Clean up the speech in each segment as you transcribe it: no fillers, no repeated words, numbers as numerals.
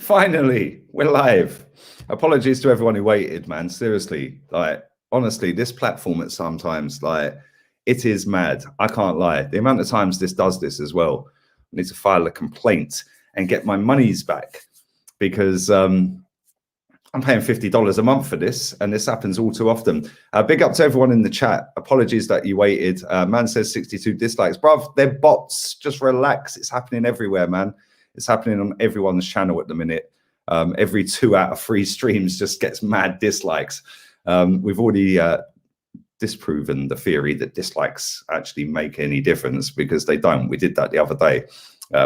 Finally, we're live. Apologies to everyone who waited, man. Seriously, like, honestly, this platform at sometimes, like, it is mad. I can't lie. The amount of times this does this as well. I need to file a complaint and get my monies back because I'm paying $50 a month for this, and this happens all too often. Big up to everyone in the chat. Apologies that you waited. Man says 62 dislikes. Bruv, they're bots. Just relax. It's happening everywhere, man. It's happening on everyone's channel at the minute. Every 2 out of 3 streams just gets mad dislikes. We've already disproven the theory that dislikes actually make any difference, because they don't. We did that the other day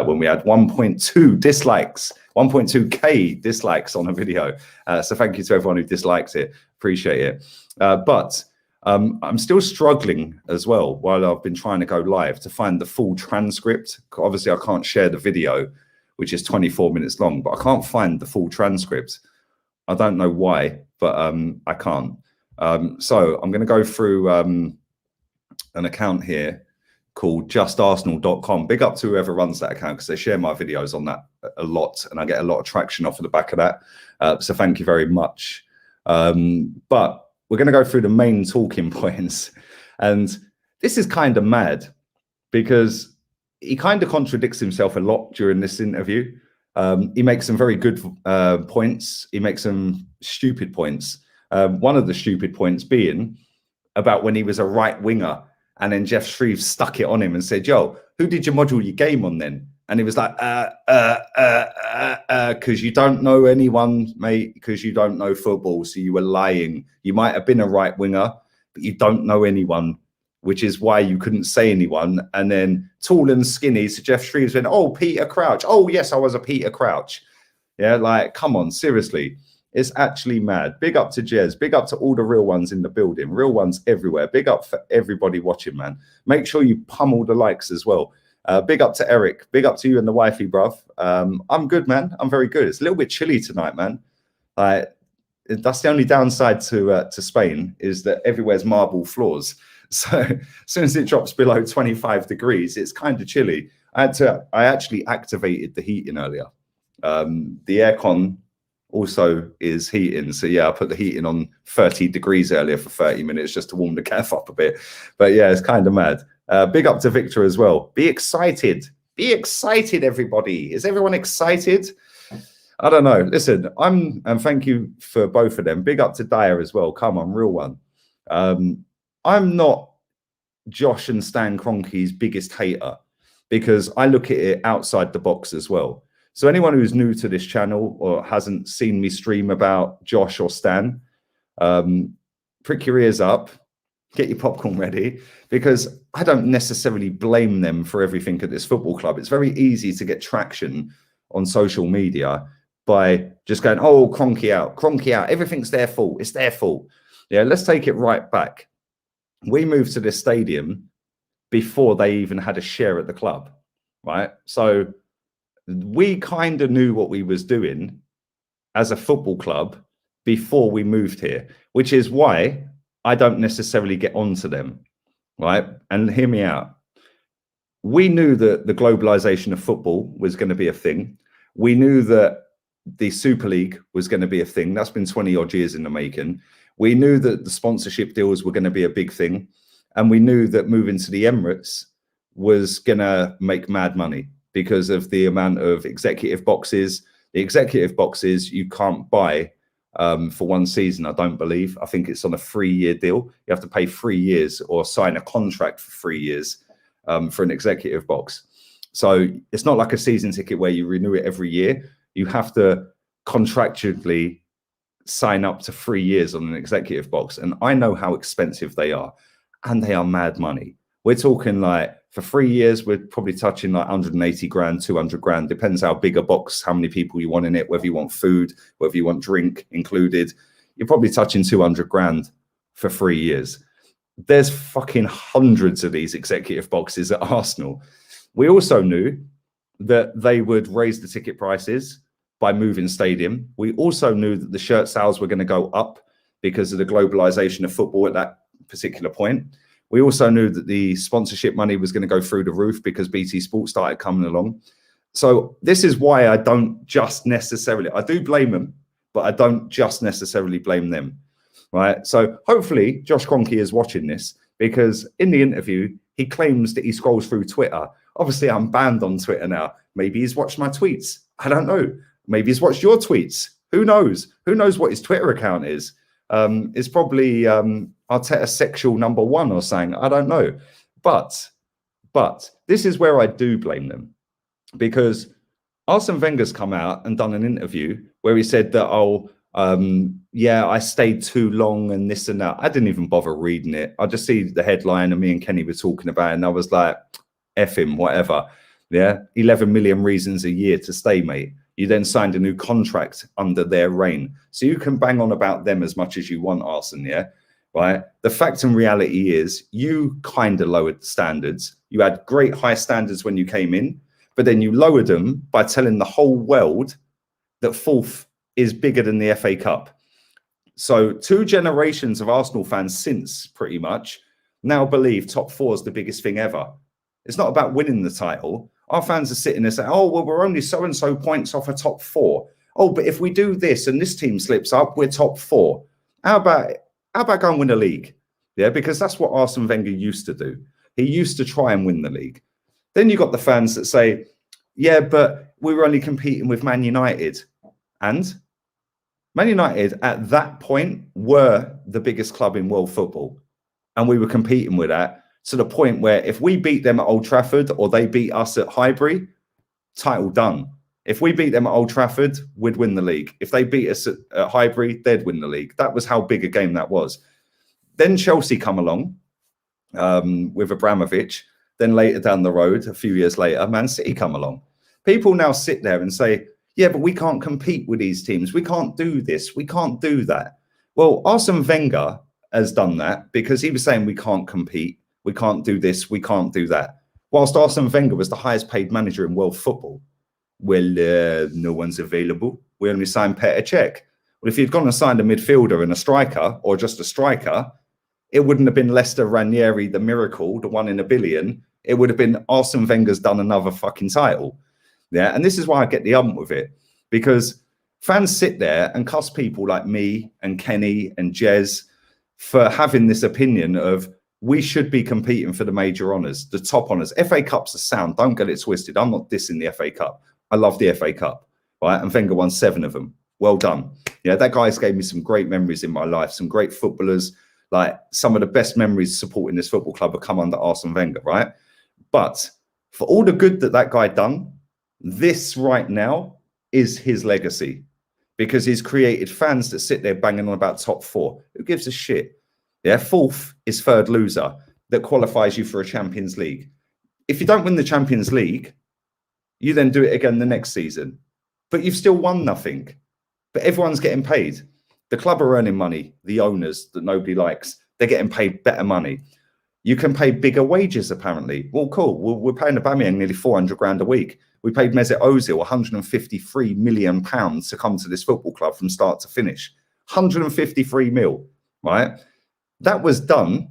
when we had 1.2 dislikes, 1.2K dislikes on a video. So thank you to everyone who dislikes it. Appreciate it. But I'm still struggling as well, while I've been trying to go live, to find the full transcript. Obviously, I can't share the video, which is 24 minutes long, but I can't find the full transcript. I don't know why, but I can't. So I'm going to go through an account here called justarsenal.com. Big up to whoever runs that account, because they share my videos on that a lot, and I get a lot of traction off of the back of that. So thank you very much. But we're going to go through the main talking points. And this is kind of mad, because he kind of contradicts himself a lot during this interview. He makes some very good points. He makes some stupid points. One of the stupid points being about when he was a right winger, and then Jeff Shreve stuck it on him and said, yo, who did you module your game on then? And he was like, because you don't know anyone, mate, because you don't know football. So you were lying. You might have been a right winger, but you don't know anyone, which is why you couldn't say anyone. And then tall and skinny, so Jeff Shreves went, oh, Peter Crouch. Oh, yes, I was a Peter Crouch. Yeah, like, come on, seriously. It's actually mad. Big up to Jez. Big up to all the real ones in the building. Real ones everywhere. Big up for everybody watching, man. Make sure you pummel the likes as well. Big up to Eric. Big up to you and the wifey, bruv. I'm good, man. I'm very good. It's a little bit chilly tonight, man. That's the only downside to Spain, is that everywhere's marble floors. So as soon as it drops below 25 degrees, it's kind of chilly. I actually activated the heating earlier. The aircon also is heating. So yeah, I put the heating on 30 degrees earlier for 30 minutes just to warm the calf up a bit. But yeah, it's kind of mad. Big up to Victor as well. Be excited. Be excited, everybody. Is everyone excited? I don't know. Listen, and thank you for both of them. Big up to Dyer as well. Come on, real one. I'm not Josh and Stan Kroenke's biggest hater, because I look at it outside the box as well. So anyone who's new to this channel or hasn't seen me stream about Josh or Stan, prick your ears up, get your popcorn ready, because I don't necessarily blame them for everything at this football club. It's very easy to get traction on social media by just going, oh, Kroenke out, everything's their fault, it's their fault. Yeah, let's take it right back. We moved to this stadium before they even had a share at the club, right? So we kind of knew what we was doing as a football club before we moved here, which is why I don't necessarily get onto them, right? And hear me out. We knew that the globalization of football was going to be a thing. We knew that the Super League was going to be a thing. That's been 20 odd years in the making. We knew that the sponsorship deals were going to be a big thing. And we knew that moving to the Emirates was going to make mad money because of the amount of executive boxes. The executive boxes you can't buy for one season, I don't believe. I think it's on a 3-year deal. You have to pay 3 years or sign a contract for 3 years for an executive box. So it's not like a season ticket where you renew it every year. You have to contractually sign up to 3 years on an executive box. And I know how expensive they are. And they are mad money. We're talking like, for 3 years, we're probably touching like 180 grand, 200 grand. Depends how big a box, how many people you want in it, whether you want food, whether you want drink included. You're probably touching 200 grand for 3 years. There's fucking hundreds of these executive boxes at Arsenal. We also knew that they would raise the ticket prices by moving stadium. We also knew that the shirt sales were going to go up because of the globalization of football at that particular point. We also knew that the sponsorship money was going to go through the roof because BT Sport started coming along. So this is why I don't just necessarily, I do blame them, but I don't just necessarily blame them, right? So hopefully Josh Kroenke is watching this, because in the interview, he claims that he scrolls through Twitter. Obviously, I'm banned on Twitter now. Maybe he's watched my tweets. I don't know. Maybe he's watched your tweets. Who knows? Who knows what his Twitter account is? It's probably Arteta sexual #1 or something. I don't know. But this is where I do blame them, because Arsene Wenger's come out and done an interview where he said that, oh, yeah, I stayed too long and this and that. I didn't even bother reading it. I just see the headline and me and Kenny were talking about it, and I was like, F him, whatever. Yeah, 11 million reasons a year to stay, mate. You then signed a new contract under their reign. So you can bang on about them as much as you want, Arsene, yeah? Right? The fact and reality is you kind of lowered the standards. You had great high standards when you came in, but then you lowered them by telling the whole world that fourth is bigger than the FA Cup. So 2 generations of Arsenal fans since, pretty much, now believe top 4 is the biggest thing ever. It's not about winning the title. Our fans are sitting there saying, oh, well, we're only so-and-so points off a top 4. Oh, but if we do this and this team slips up, we're top 4. How about go and win a league? Yeah, because that's what Arsene Wenger used to do. He used to try and win the league. Then you got the fans that say, yeah, but we were only competing with Man United. And Man United at that point were the biggest club in world football. And we were competing with that to the point where if we beat them at Old Trafford or they beat us at Highbury, title done. If we beat them at Old Trafford, we'd win the league. If they beat us at Highbury, they'd win the league. That was how big a game that was. Then Chelsea come along with Abramovich. Then later down the road, a few years later, Man City come along. People now sit there and say, yeah, but we can't compete with these teams. We can't do this. We can't do that. Well, Arsene Wenger has done that because he was saying we can't compete. We can't do this. We can't do that. Whilst Arsene Wenger was the highest paid manager in world football. Well, no one's available. We only signed Petr Cech. Well, if you'd gone and signed a midfielder and a striker, or just a striker, it wouldn't have been Lester Ranieri, the miracle, the 1 in a billion. It would have been Arsene Wenger's done another fucking title. Yeah, and this is why I get the ump with it, because fans sit there and cuss people like me and Kenny and Jez for having this opinion of we should be competing for the major honours, the top honours. FA Cups are sound. Don't get it twisted. I'm not dissing the FA Cup. I love the FA Cup, right? And Wenger won 7 of them. Well done. Yeah, that guy's gave me some great memories in my life, some great footballers. Like some of the best memories supporting this football club have come under Arsene Wenger, right? But for all the good that that guy done, this right now is his legacy, because he's created fans that sit there banging on about top 4. Who gives a shit? Yeah, 4th is 3rd loser that qualifies you for a Champions League. If you don't win the Champions League, you then do it again the next season. But you've still won nothing. But everyone's getting paid. The club are earning money. The owners that nobody likes, they're getting paid better money. You can pay bigger wages, apparently. Well, cool. We're paying Aubameyang nearly 400 grand a week. We paid Mesut Ozil 153 million pounds to come to this football club from start to finish. 153 mil, right? That was done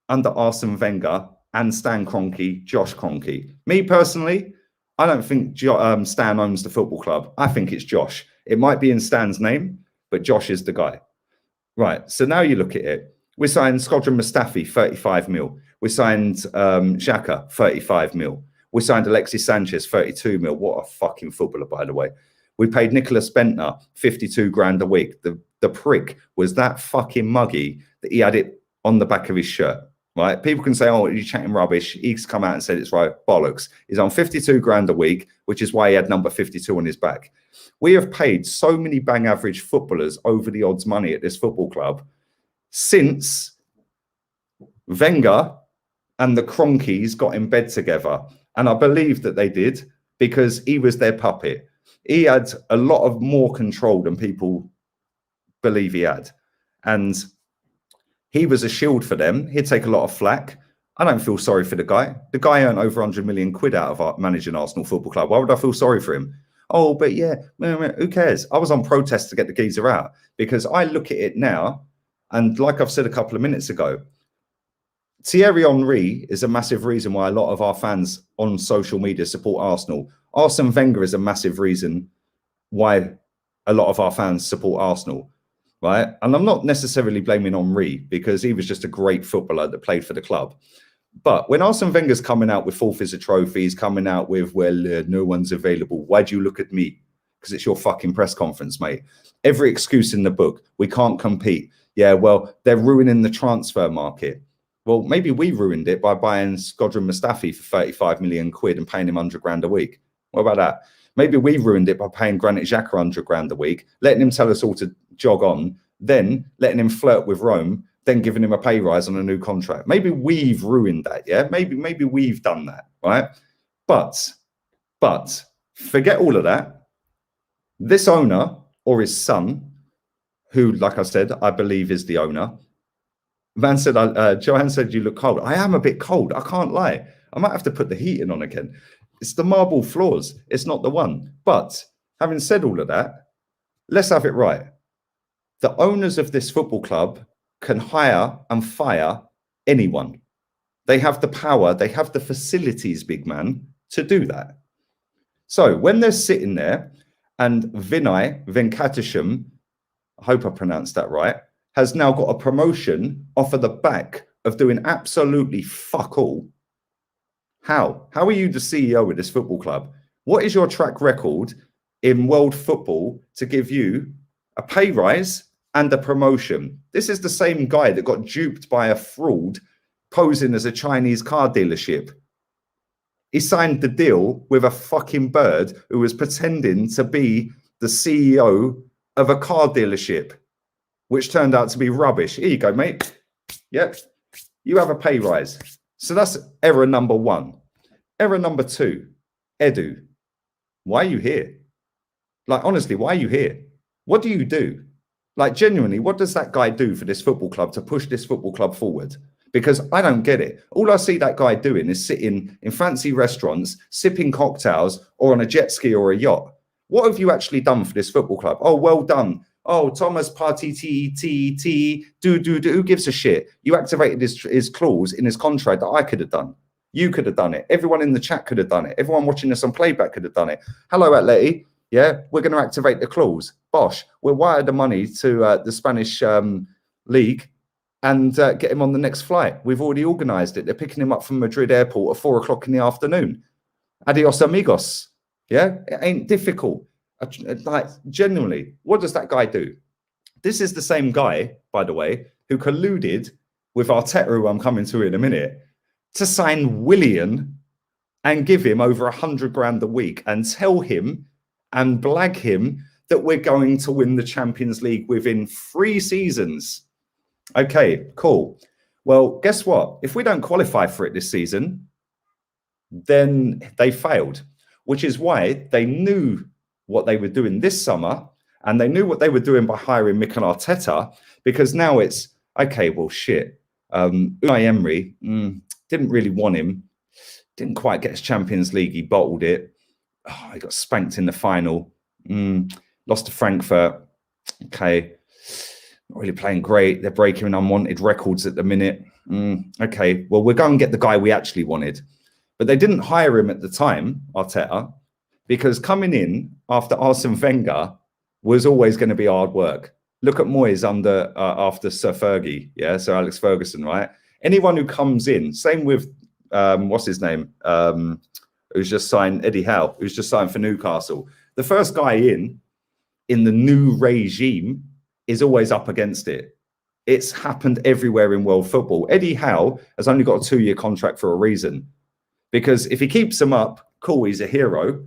under Arsene Wenger and Stan Kroenke, Josh Kroenke. Me personally, I don't think Stan owns the football club. I think it's Josh. It might be in Stan's name, but Josh is the guy. Right, so now you look at it. We signed Skodran Mustafi, 35 mil. We signed Xhaka, 35 mil. We signed Alexis Sanchez, 32 mil. What a fucking footballer, by the way. We paid Nicholas Bentner 52 grand a week. The prick was that fucking muggy that he had it on the back of his shirt, right? People can say, oh, you're chatting rubbish. He's come out and said it's right. Bollocks. He's on 52 grand a week, which is why he had number 52 on his back. We have paid so many bang average footballers over the odds money at this football club since Wenger and the Kroenkes got in bed together. And I believe that they did because he was their puppet. He had a lot of more control than people believe he had. And he was a shield for them. He'd take a lot of flack. I don't feel sorry for the guy. The guy earned over 100 million quid out of managing Arsenal Football Club. Why would I feel sorry for him? Oh, but yeah, who cares? I was on protest to get the geezer out because I look at it now, and like I've said a couple of minutes ago, Thierry Henry is a massive reason why a lot of our fans on social media support Arsenal. Arsene Wenger is a massive reason why a lot of our fans support Arsenal, right? And I'm not necessarily blaming Henry because he was just a great footballer that played for the club. But when Arsene Wenger's coming out with forfeited trophies, coming out with, well, no one's available. Why do you look at me? Because it's your fucking press conference, mate. Every excuse in the book. We can't compete. Yeah, well, they're ruining the transfer market. Well, maybe we ruined it by buying Skodran Mustafi for 35 million quid and paying him 100 grand a week. What about that? Maybe we ruined it by paying Granit Xhaka 100 grand a week, letting him tell us all to jog on, then letting him flirt with Rome, then giving him a pay rise on a new contract. Maybe we've ruined that, yeah? Maybe we've done that, right? But forget all of that. This owner or his son, who, like I said, I believe is the owner, Van said, Joanne said, you look cold. I am a bit cold. I can't lie. I might have to put the heating on again. It's the marble floors. It's not the one. But having said all of that, let's have it right. The owners of this football club can hire and fire anyone. They have the power. They have the facilities, big man, to do that. So when they're sitting there and Vinay Venkatesham, I hope I pronounced that right, has now got a promotion off of the back of doing absolutely fuck all. How? How are you the CEO of this football club? What is your track record in world football to give you a pay rise and a promotion? This is the same guy that got duped by a fraud posing as a Chinese car dealership. He signed the deal with a fucking bird who was pretending to be the CEO of a car dealership, which turned out to be rubbish. Here you go, mate. Yep. You have a pay rise. So that's error number one. Error number two, Edu. Why are you here? Like, honestly, why are you here? What do you do? Like, genuinely, what does that guy do for this football club to push this football club forward? Because I don't get it. All I see that guy doing is sitting in fancy restaurants, sipping cocktails, or on a jet ski or a yacht. What have you actually done for this football club? Oh, well done. Oh, Thomas Partey, do. Who gives a shit? You activated his clause in his contract that I could have done. You could have done it. Everyone in the chat could have done it. Everyone watching us on playback could have done it. Hello, Atleti. Yeah, we're going to activate the clause. Bosh, we'll wire the money to the Spanish league and get him on the next flight. We've already organised it. They're picking him up from Madrid airport at 4 o'clock in the afternoon. Adios, amigos. Yeah, it ain't difficult. Like, genuinely, what does that guy do? This is the same guy, by the way, who colluded with Arteta, who I'm coming to in a minute, to sign Willian and give him over 100 grand a week and tell him and blag him that we're going to win the Champions League within 3 seasons. Okay, cool. Well, guess what? If we don't qualify for it this season, then they failed, which is why they knew what they were doing this summer, and they knew what they were doing by hiring Mikel Arteta, because now it's, okay, well, shit. Unai Emery didn't really want him, didn't quite get his Champions League, he bottled it. Oh, he got spanked in the final, lost to Frankfurt. Okay, not really playing great. They're breaking unwanted records at the minute. Okay, well, we'll go and get the guy we actually wanted. But they didn't hire him at the time, Arteta, because coming in after Arsene Wenger was always going to be hard work. Look at Moyes after Sir Fergie, yeah, Sir Alex Ferguson, right? Anyone who comes in, same with, what's his name, who's just signed, Eddie Howe, who's just signed for Newcastle. The first guy in the new regime is always up against it. It's happened everywhere in world football. Eddie Howe has only got a 2-year contract for a reason. Because if he keeps them up, cool, he's a hero.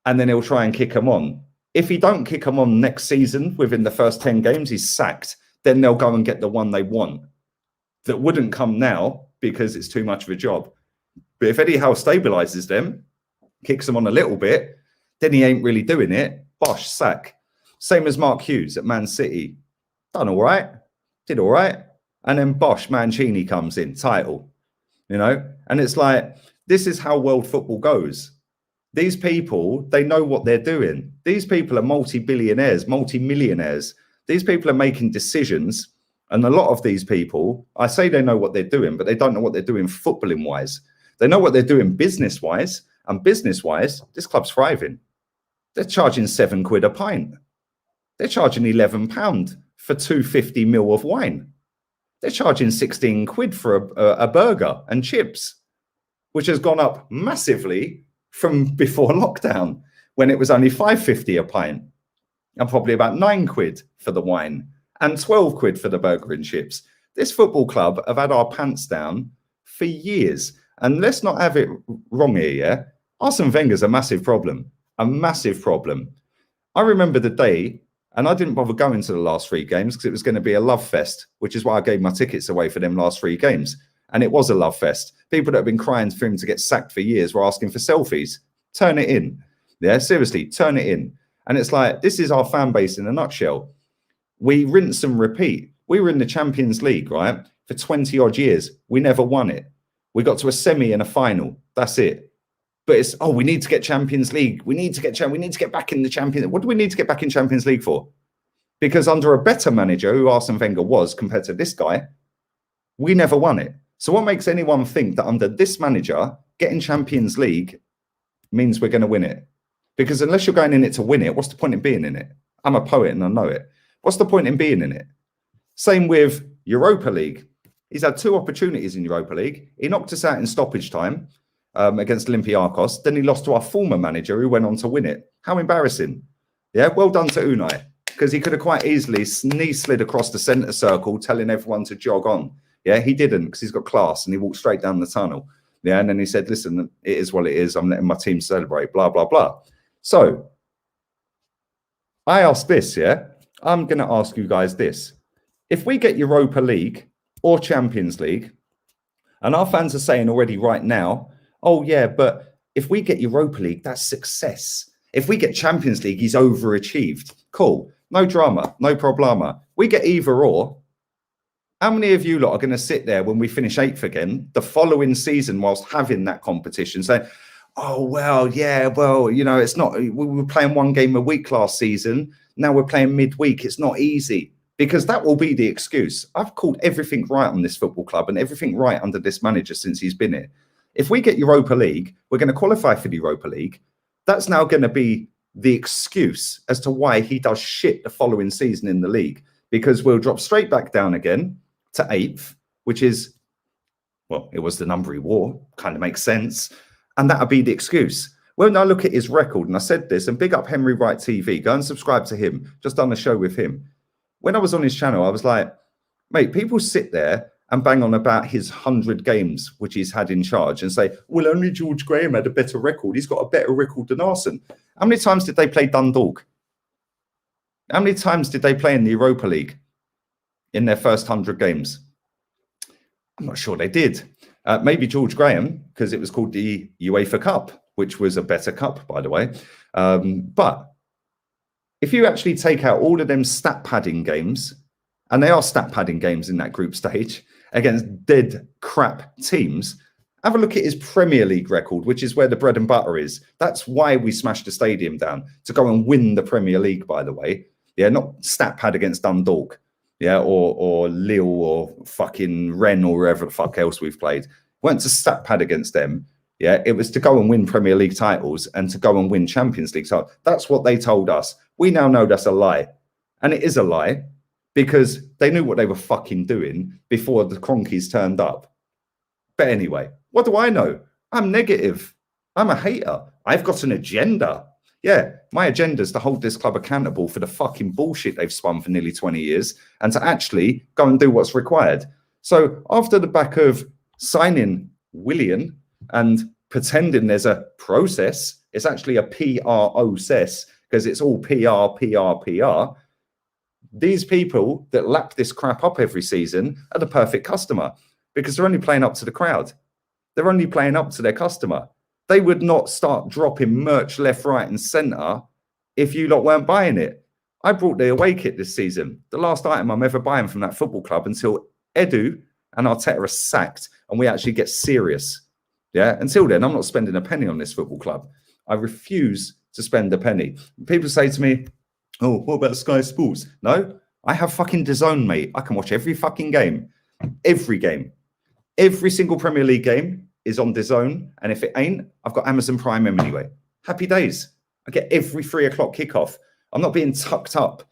And then he'll try and kick them on. If he don't kick them on next season within the first 10 games, he's sacked. Then they'll go and get the one they want. That wouldn't come now because it's too much of a job. But if Eddie Howe stabilises them, kicks them on a little bit, then he ain't really doing it. Bosh, sack. Same as Mark Hughes at Man City. Done all right. Did all right. And then Bosh, Mancini comes in, title. You know? And it's like, this is how world football goes. These people, they know what they're doing. These people are multi-billionaires, multi-millionaires. These people are making decisions And a lot of these people, I say they know what they're doing, but they don't know what they're doing footballing wise. They know what they're doing business wise, and business wise, this club's thriving. They're charging £7 a pint. They're charging £11 for 250 ml of wine. They're charging £16 for a burger and chips, which has gone up massively from before lockdown, when it was only £5.50 a pint, and probably about £9 for the wine and £12 for the burger and chips. This football club have had our pants down for years. And let's not have it wrong here, yeah? Arsene Wenger's a massive problem. A massive problem. I remember the day, and I didn't bother going to the last 3 games because it was going to be a love fest, which is why I gave my tickets away for them last 3 games. And it was a love fest. People that have been crying for him to get sacked for years were asking for selfies. Turn it in. Yeah, seriously, turn it in. And it's like, this is our fan base in a nutshell. We rinse and repeat. We were in the Champions League, right? For 20 odd years. We never won it. We got to a semi and a final. That's it. But it's, oh, we need to get Champions League. We need to get back in the Champions League. What do we need to get back in Champions League for? Because under a better manager, who Arsene Wenger was compared to this guy, we never won it. So what makes anyone think that under this manager, getting Champions League means we're going to win it? Because unless you're going in it to win it, what's the point in being in it? I'm a poet and I know it. What's the point in being in it? Same with Europa League. He's had 2 opportunities in Europa League. He knocked us out in stoppage time against Olympiacos. Then he lost to our former manager who went on to win it. How embarrassing. Yeah, well done to Unai, because he could have quite easily knee slid across the centre circle telling everyone to jog on. Yeah, he didn't, because he's got class and he walked straight down the tunnel. Yeah, and then he said, listen, it is what it is. I'm letting my team celebrate, blah, blah, blah. So I ask this, yeah? I'm going to ask you guys this. If we get Europa League or Champions League, and our fans are saying already right now, oh, yeah, but if we get Europa League, that's success. If we get Champions League, he's overachieved. Cool. No drama. No problema. We get either or. How many of you lot are going to sit there when we finish 8th again, the following season, whilst having that competition, saying, oh, well, yeah, well, you know, it's not, we were playing 1 game a week last season. Now we're playing midweek. It's not easy. Because that will be the excuse. I've called everything right on this football club and everything right under this manager since he's been here. If we get Europa League, we're going to qualify for the Europa League. That's now going to be the excuse as to why he does shit the following season in the league. Because we'll drop straight back down again to 8th, which is, well, it was the number he wore. Kind of makes sense. And that'll be the excuse. When I look at his record, and I said this, and big up Henry Wright TV, go and subscribe to him. Just done a show with him. When I was on his channel, I was like, mate, people sit there and bang on about his 100 games, which he's had in charge, and say, well, only George Graham had a better record. He's got a better record than Arsene. How many times did they play Dundalk? How many times did they play in the Europa League in their first 100 games? I'm not sure they did. Maybe George Graham, because it was called the UEFA Cup, which was a better cup, by the way. But if you actually take out all of them stat padding games, and they are stat padding games in that group stage against dead crap teams, have a look at his Premier League record, which is where the bread and butter is. That's why we smashed the stadium down, to go and win the Premier League, by the way. Yeah, not stat pad against Dundalk, yeah, or Lille or fucking Rennes or wherever the fuck else we've played. Went to stat pad against them. Yeah, it was to go and win Premier League titles and to go and win Champions League titles. That's what they told us. We now know that's a lie. And it is a lie because they knew what they were fucking doing before the Kroenkes turned up. But anyway, what do I know? I'm negative. I'm a hater. I've got an agenda. Yeah, my agenda is to hold this club accountable for the fucking bullshit they've spun for nearly 20 years and to actually go and do what's required. So after the back of signing Willian and pretending there's a process, it's actually a PRO-cess because it's all PR, PR, PR. These people that lap this crap up every season are the perfect customer because they're only playing up to the crowd. They're only playing up to their customer. They would not start dropping merch left, right, and centre if you lot weren't buying it. I brought the away kit this season, the last item I'm ever buying from that football club until Edu and Arteta are sacked and we actually get serious. Yeah, until then, I'm not spending a penny on this football club. I refuse to spend a penny. People say to me, oh, what about Sky Sports? No, I have fucking DAZN, mate. I can watch every fucking game. Every game. Every single Premier League game is on DAZN. And if it ain't, I've got Amazon Prime anyway. Happy days. I get every 3 o'clock kickoff. I'm not being tucked up,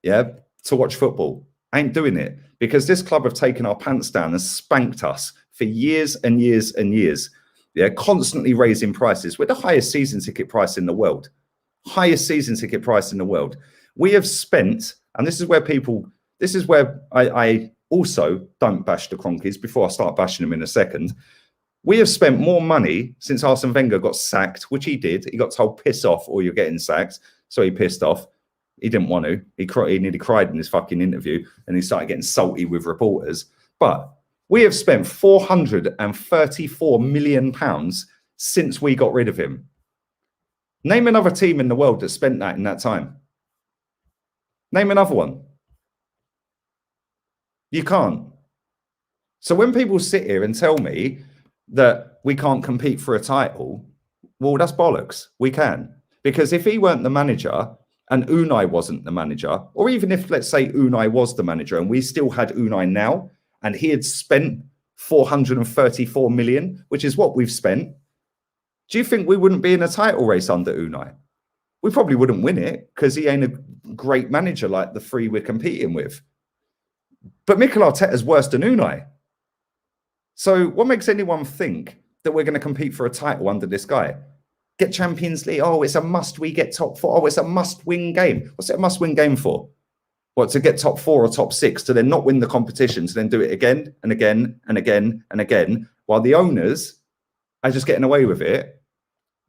yeah, to watch football. I ain't doing it because this club have taken our pants down and spanked us for years and years and years. Yeah, constantly raising prices. We're the highest season ticket price in the world. Highest season ticket price in the world. We have spent, and this is where I also don't bash the Kroenkes before I start bashing them in a second. We have spent more money since Arsene Wenger got sacked, which he did. He got told, piss off or you're getting sacked. So he pissed off. He didn't want to. He nearly cried in his fucking interview and he started getting salty with reporters. But we have spent £434 million since we got rid of him. Name another team in the world that spent that in that time. Name another one. You can't. So when people sit here and tell me that we can't compete for a title, well, that's bollocks. We can. Because if he weren't the manager and Unai wasn't the manager, or even if, let's say, Unai was the manager and we still had Unai now, and he had spent 434 million, which is what we've spent, do you think we wouldn't be in a title race under Unai? We probably wouldn't win it because he ain't a great manager like the 3 we're competing with. But Mikel Arteta's worse than Unai. So what makes anyone think that we're going to compete for a title under this guy? Get Champions League. Oh, it's a must. We get top 4. Oh, it's a must-win game. What's it a must-win game for? What, to get top 4 or top 6, to then not win the competition, to then do it again and again and again and again, while the owners are just getting away with it.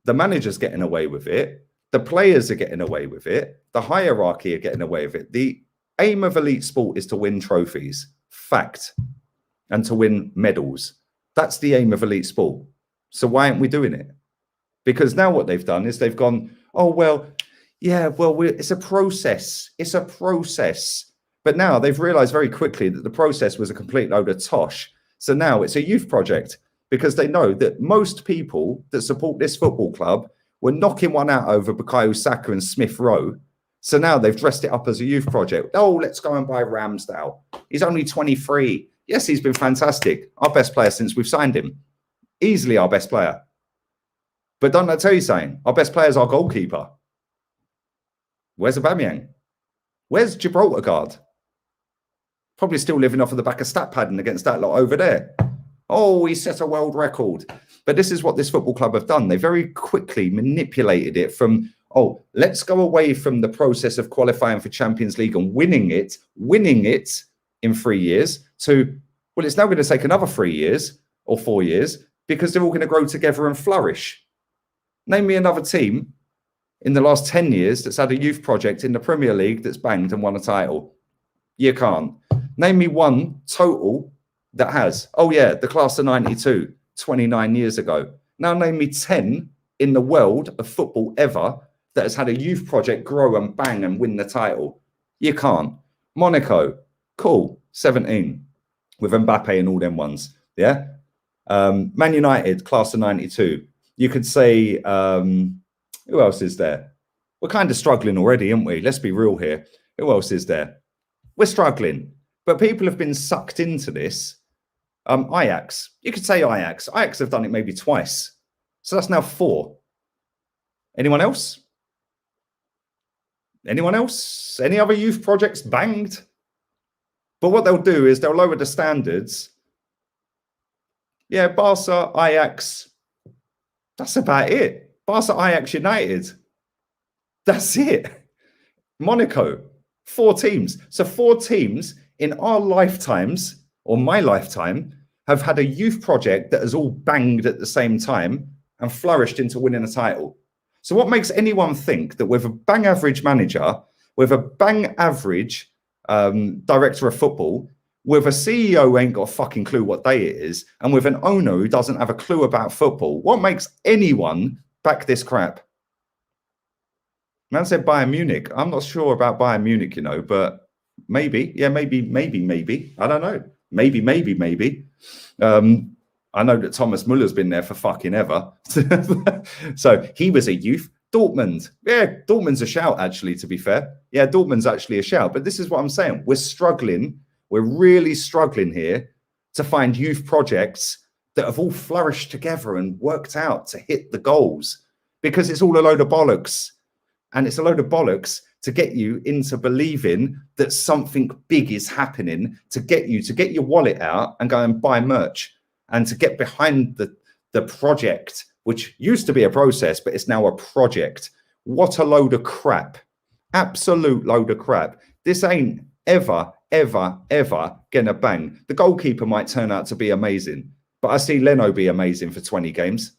The manager's getting away with it. The players are getting away with it. The hierarchy are getting away with it. The aim of elite sport is to win trophies. Fact. And to win medals. That's the aim of elite sport. So why aren't we doing it? Because now what they've done is they've gone, oh, well, yeah, well, it's a process. It's a process. But now they've realized very quickly that the process was a complete load of tosh. So now it's a youth project because they know that most people that support this football club were knocking one out over Bukayo Saka and Smith Rowe. So now they've dressed it up as a youth project. Oh, let's go and buy Ramsdale. He's only 23. Yes, he's been fantastic. Our best player since we've signed him. Easily our best player. But don't I tell you something? Our best player is our goalkeeper. Where's Aubameyang? Where's Gibraltar guard? Probably still living off of the back of stat padding against that lot over there. Oh, he set a world record. But this is what this football club have done. They very quickly manipulated it from, oh, let's go away from the process of qualifying for Champions League and winning it in 3 years to, well, it's now going to take another 3 years or 4 years because they're all going to grow together and flourish. Name me another team in the last 10 years that's had a youth project in the Premier League that's banged and won a title. You can't. Name me one total that has. Oh, yeah, the class of 92, 29 years ago. Now name me 10 in the world of football ever that has had a youth project grow and bang and win the title. You can't. Monaco, cool, 17 with Mbappe and all them ones. Yeah. Man United, class of 92. You could say, who else is there? We're kind of struggling already, aren't we? Let's be real here. Who else is there? We're struggling. But people have been sucked into this. Ajax. You could say Ajax. Ajax have done it maybe twice. So that's now 4. Anyone else? Anyone else? Any other youth projects banged? But what they'll do is they'll lower the standards. Yeah, Barca, Ajax. That's about it. Barca, Ajax, United. That's it. Monaco, 4 teams. So 4 teams in our lifetimes, or my lifetime, have had a youth project that has all banged at the same time and flourished into winning a title. So what makes anyone think that with a bang average manager, with a bang average director of football, with a CEO who ain't got a fucking clue what day it is, and with an owner who doesn't have a clue about football, what makes anyone back this crap? Man said Bayern Munich. I'm not sure about Bayern Munich, you know, but maybe. Yeah, maybe. I don't know. Maybe. I know that Thomas Muller's been there for fucking ever. So he was a youth Dortmund. Yeah, Dortmund's a shout, actually, to be fair. Yeah, Dortmund's actually a shout. But this is what I'm saying. We're struggling. We're really struggling here to find youth projects that have all flourished together and worked out to hit the goals, because it's all a load of bollocks. And it's a load of bollocks to get you into believing that something big is happening, to get you to get your wallet out and go and buy merch, and to get behind the project, which used to be a process, but it's now a project. What a load of crap. Absolute load of crap. This ain't ever gonna bang. The goalkeeper might turn out to be amazing, but I see Leno be amazing for 20 games,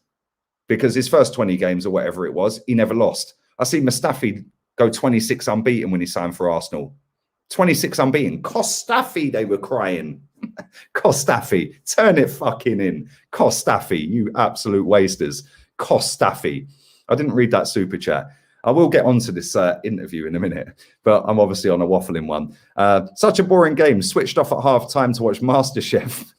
because his first 20 games or whatever it was, he never lost. I see Mustafi go 26 unbeaten when he signed for Arsenal. 26 unbeaten. Kostafi, they were crying. Kostafi, turn it fucking in. Kostafi, you absolute wasters. Kostafi. I didn't read that super chat. I will get onto this interview in a minute, but I'm obviously on a waffling one. Such a boring game. Switched off at half time to watch MasterChef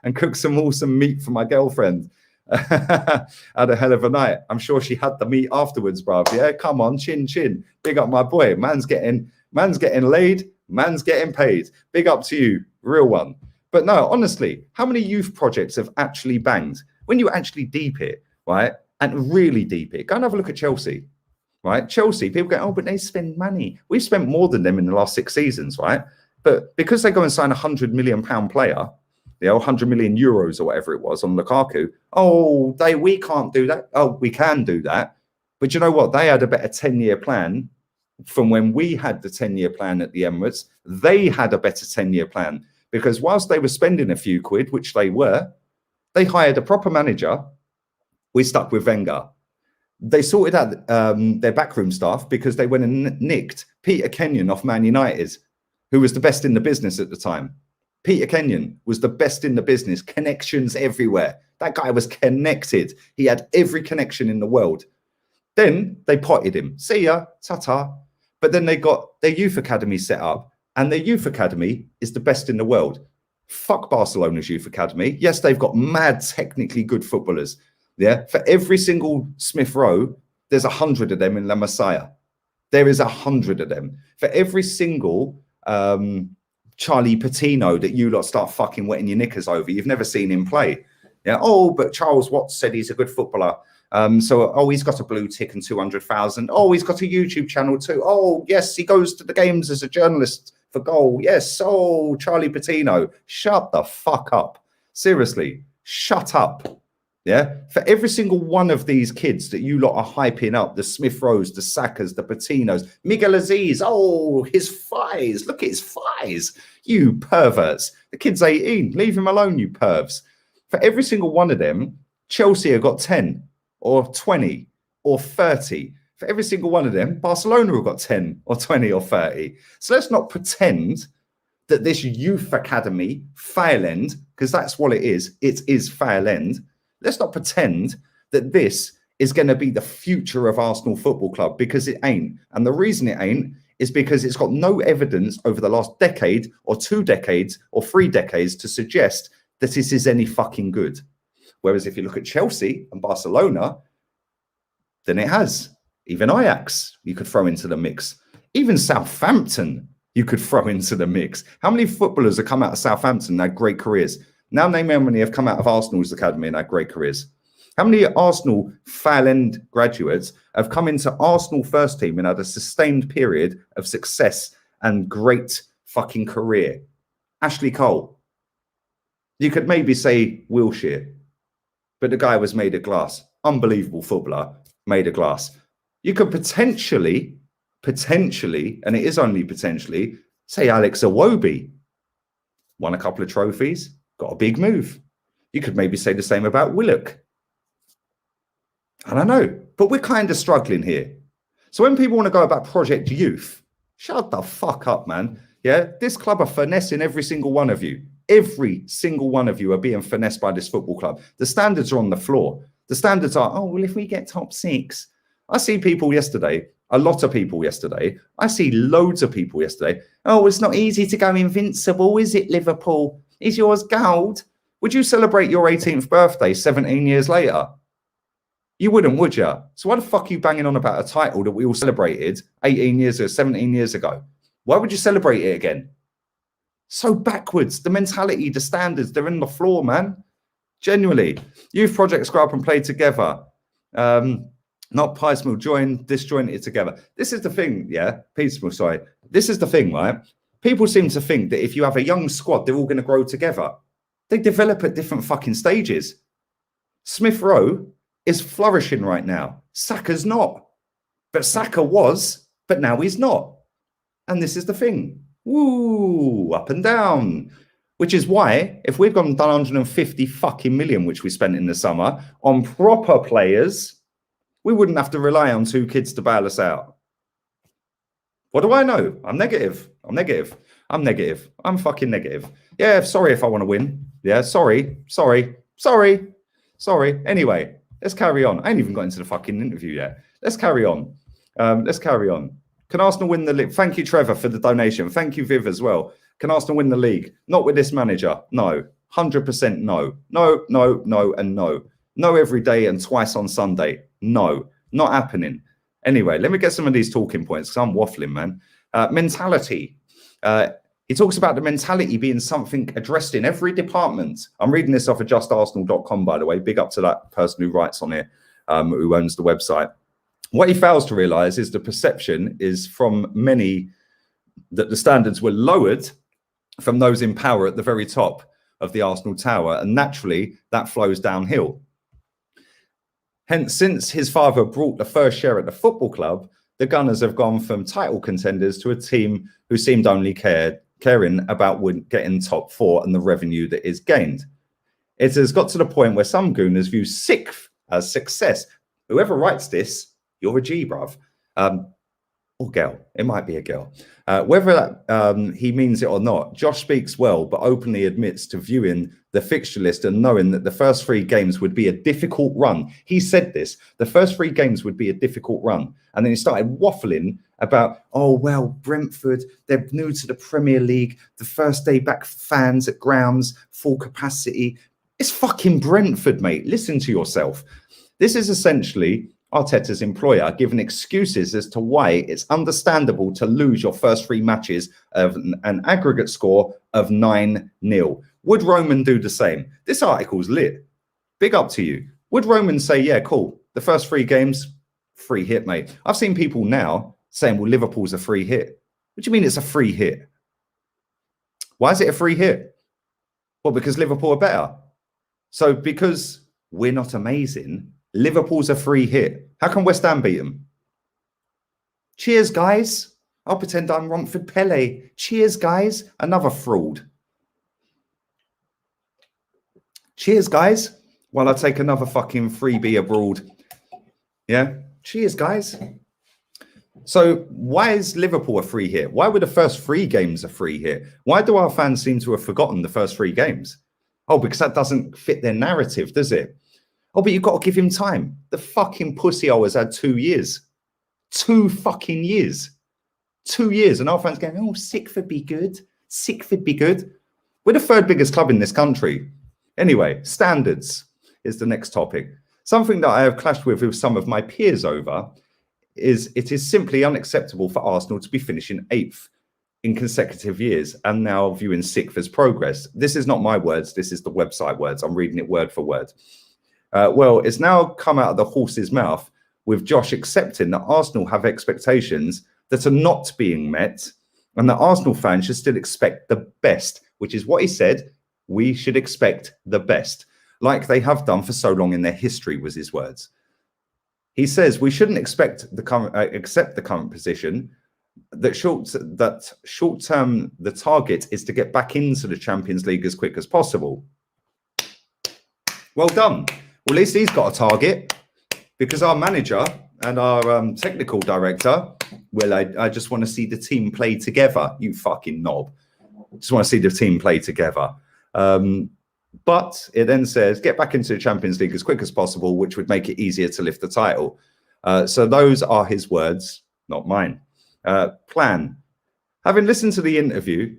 and cook some awesome meat for my girlfriend. Had a hell of a night. I'm sure she had the meat afterwards, bruv. Yeah, come on, chin chin. Big up my boy. Man's getting laid. Man's getting paid. Big up to you, real one. But no, honestly, how many youth projects have actually banged? When you actually deep it, right, and really deep it, go and have a look at Chelsea, right? Chelsea, people go, oh, but they spend money. We've spent more than them in the last 6 seasons, right? But because they go and sign £100 million player, 100 million euros or whatever it was on Lukaku. Oh, we can't do that. Oh, we can do that. But you know what? They had a better 10-year plan from when we had the 10-year plan at the Emirates. They had a better 10-year plan, because whilst they were spending a few quid, which they were, they hired a proper manager. We stuck with Wenger. They sorted out their backroom staff, because they went and nicked Peter Kenyon off Man United, who was the best in the business at the time. Peter Kenyon was the best in the business, connections everywhere. That guy was connected. He had every connection in the world. Then they potted him. See ya, ta-ta. But then they got their youth academy set up, and their youth academy is the best in the world. Fuck Barcelona's youth academy. Yes, they've got mad, technically good footballers. Yeah, for every single Smith Rowe, there's 100 of them in La Masia. There is 100 of them. For every single Charlie Patino that you lot start fucking wetting your knickers over, you've never seen him play. Yeah. Oh, but Charles Watts said he's a good footballer. He's got a blue tick and 200,000. Oh, he's got a YouTube channel too. Oh, yes, he goes to the games as a journalist for Goal. Yes. Oh, Charlie Patino, shut the fuck up. Seriously, shut up. Yeah. For every single one of these kids that you lot are hyping up, the Smith Rowes, the Sakas, the Patinos, Miguel Aziz, oh, his thighs. Look at his thighs. You perverts. The kid's 18. Leave him alone, you pervs. For every single one of them, Chelsea have got 10 or 20 or 30. For every single one of them, Barcelona have got 10 or 20 or 30. So let's not pretend that this youth academy, fail end, because that's what it is fail end. Let's not pretend that this is going to be the future of Arsenal Football Club, because it ain't. And the reason it ain't is because it's got no evidence over the last decade or 2 decades or 3 decades to suggest that this is any fucking good. Whereas if you look at Chelsea and Barcelona, then it has. Even Ajax, you could throw into the mix. Even Southampton, you could throw into the mix. How many footballers have come out of Southampton and had great careers? Now name how many have come out of Arsenal's academy and had great careers. How many Arsenal fail-end graduates have come into Arsenal first team and had a sustained period of success and great fucking career? Ashley Cole. You could maybe say Wilshere, but the guy was made of glass. Unbelievable footballer, made of glass. You could potentially, and it is only potentially, say Alex Iwobi. Won a couple of trophies. Got a big move. You could maybe say the same about Willock. I don't know, but we're kind of struggling here. So when people want to go about Project Youth, shut the fuck up, man. Yeah, this club are finessing every single one of you. Every single one of you are being finessed by this football club. The standards are on the floor. The standards are, oh, well, if we get top 6. I see people yesterday, a lot of people yesterday. I see loads of people yesterday. Oh, it's not easy to go invincible, is it, Liverpool? Is yours gold? Would you celebrate your 18th birthday 17 years later? You wouldn't, would you? So why the fuck are you banging on about a title that we all celebrated 18 years ago, 17 years ago? Why would you celebrate it again? So backwards. The mentality, the standards, they're in the floor, man. Genuinely. Youth projects grow up and play together. Not piecemeal, disjointed together. This is the thing, yeah? Piecemeal, sorry. This is the thing, right? People seem to think that if you have a young squad, they're all going to grow together. They develop at different fucking stages. Smith Rowe is flourishing right now. Saka's not. But Saka was, but now he's not. And this is the thing. Woo, up and down. Which is why, if we've gone done 150 fucking million, which we spent in the summer, on proper players, we wouldn't have to rely on 2 kids to bail us out. What do I know? I'm negative. I'm fucking negative. Yeah, sorry if I want to win. Yeah, sorry. Anyway, let's carry on. I ain't even got into the fucking interview yet. Let's carry on. Can Arsenal win the league? Thank you, Trevor, for the donation. Thank you, Viv, as well. Can Arsenal win the league? Not with this manager. No. 100% no. No, and no. No every day and twice on Sunday. No. Not happening. Anyway, let me get some of these talking points because I'm waffling, man. Mentality. He talks about the mentality being something addressed in every department. I'm reading this off of justarsenal.com, by the way. Big up to that person who writes on it, who owns the website. What he fails to realise is the perception is from many that the standards were lowered from those in power at the very top of the Arsenal tower, and naturally that flows downhill. Hence, since his father brought the first share at the football club, the Gunners have gone from title contenders to a team who seemed only caring about getting top 4 and the revenue that is gained. It has got to the point where some Gooners view sixth as success. Whoever writes this, you're a G, bruv. Or girl. It might be a girl. Whether he means it or not, Josh speaks well, but openly admits to viewing the fixture list and knowing that the first 3 games would be a difficult run. He said this. The first 3 games would be a difficult run. And then he started waffling about, oh, well, Brentford, they're new to the Premier League. The first day back, fans at grounds, full capacity. It's fucking Brentford, mate. Listen to yourself. This is essentially Arteta's employer giving excuses as to why it's understandable to lose your first 3 matches of an aggregate score of 9-0. Would Roman do the same? This article's lit. Big up to you. Would Roman say, yeah, cool, the first 3 games, free hit, mate? I've seen people now saying, well, Liverpool's a free hit. What do you mean it's a free hit? Why is it a free hit? Well, because Liverpool are better. So because we're not amazing, Liverpool's a free hit. How can West Ham beat them? Cheers, guys. I'll pretend I'm Romford Pele. Cheers, guys. Another fraud. Cheers, guys. While I take another fucking freebie abroad. Yeah. Cheers, guys. So why is Liverpool a free hit? Why were the first 3 games a free hit? Why do our fans seem to have forgotten the first 3 games? Oh, because that doesn't fit their narrative, does it? Oh, but you've got to give him time. The fucking pussyhole has had 2 years. 2 fucking years. 2 years. And our fans going, oh, Sickford be good. Sickford be good. We're the 3rd biggest club in this country. Anyway, standards is the next topic. Something that I have clashed with some of my peers over is it is simply unacceptable for Arsenal to be finishing 8th in consecutive years and now viewing 6th as progress. This is not my words. This is the website words. I'm reading it word for word. Well, it's now come out of the horse's mouth with Josh accepting that Arsenal have expectations that are not being met and that Arsenal fans should still expect the best, which is what he said. We should expect the best, like they have done for so long in their history, was his words. He says we shouldn't accept the current position, that short term, the target is to get back into the Champions League as quick as possible. Well done. Well, at least he's got a target, because our manager and our technical director, well, I just want to see the team play together. You fucking knob. Just want to see the team play together. But it then says, get back into the Champions League as quick as possible, which would make it easier to lift the title. So those are his words, not mine. Plan. Having listened to the interview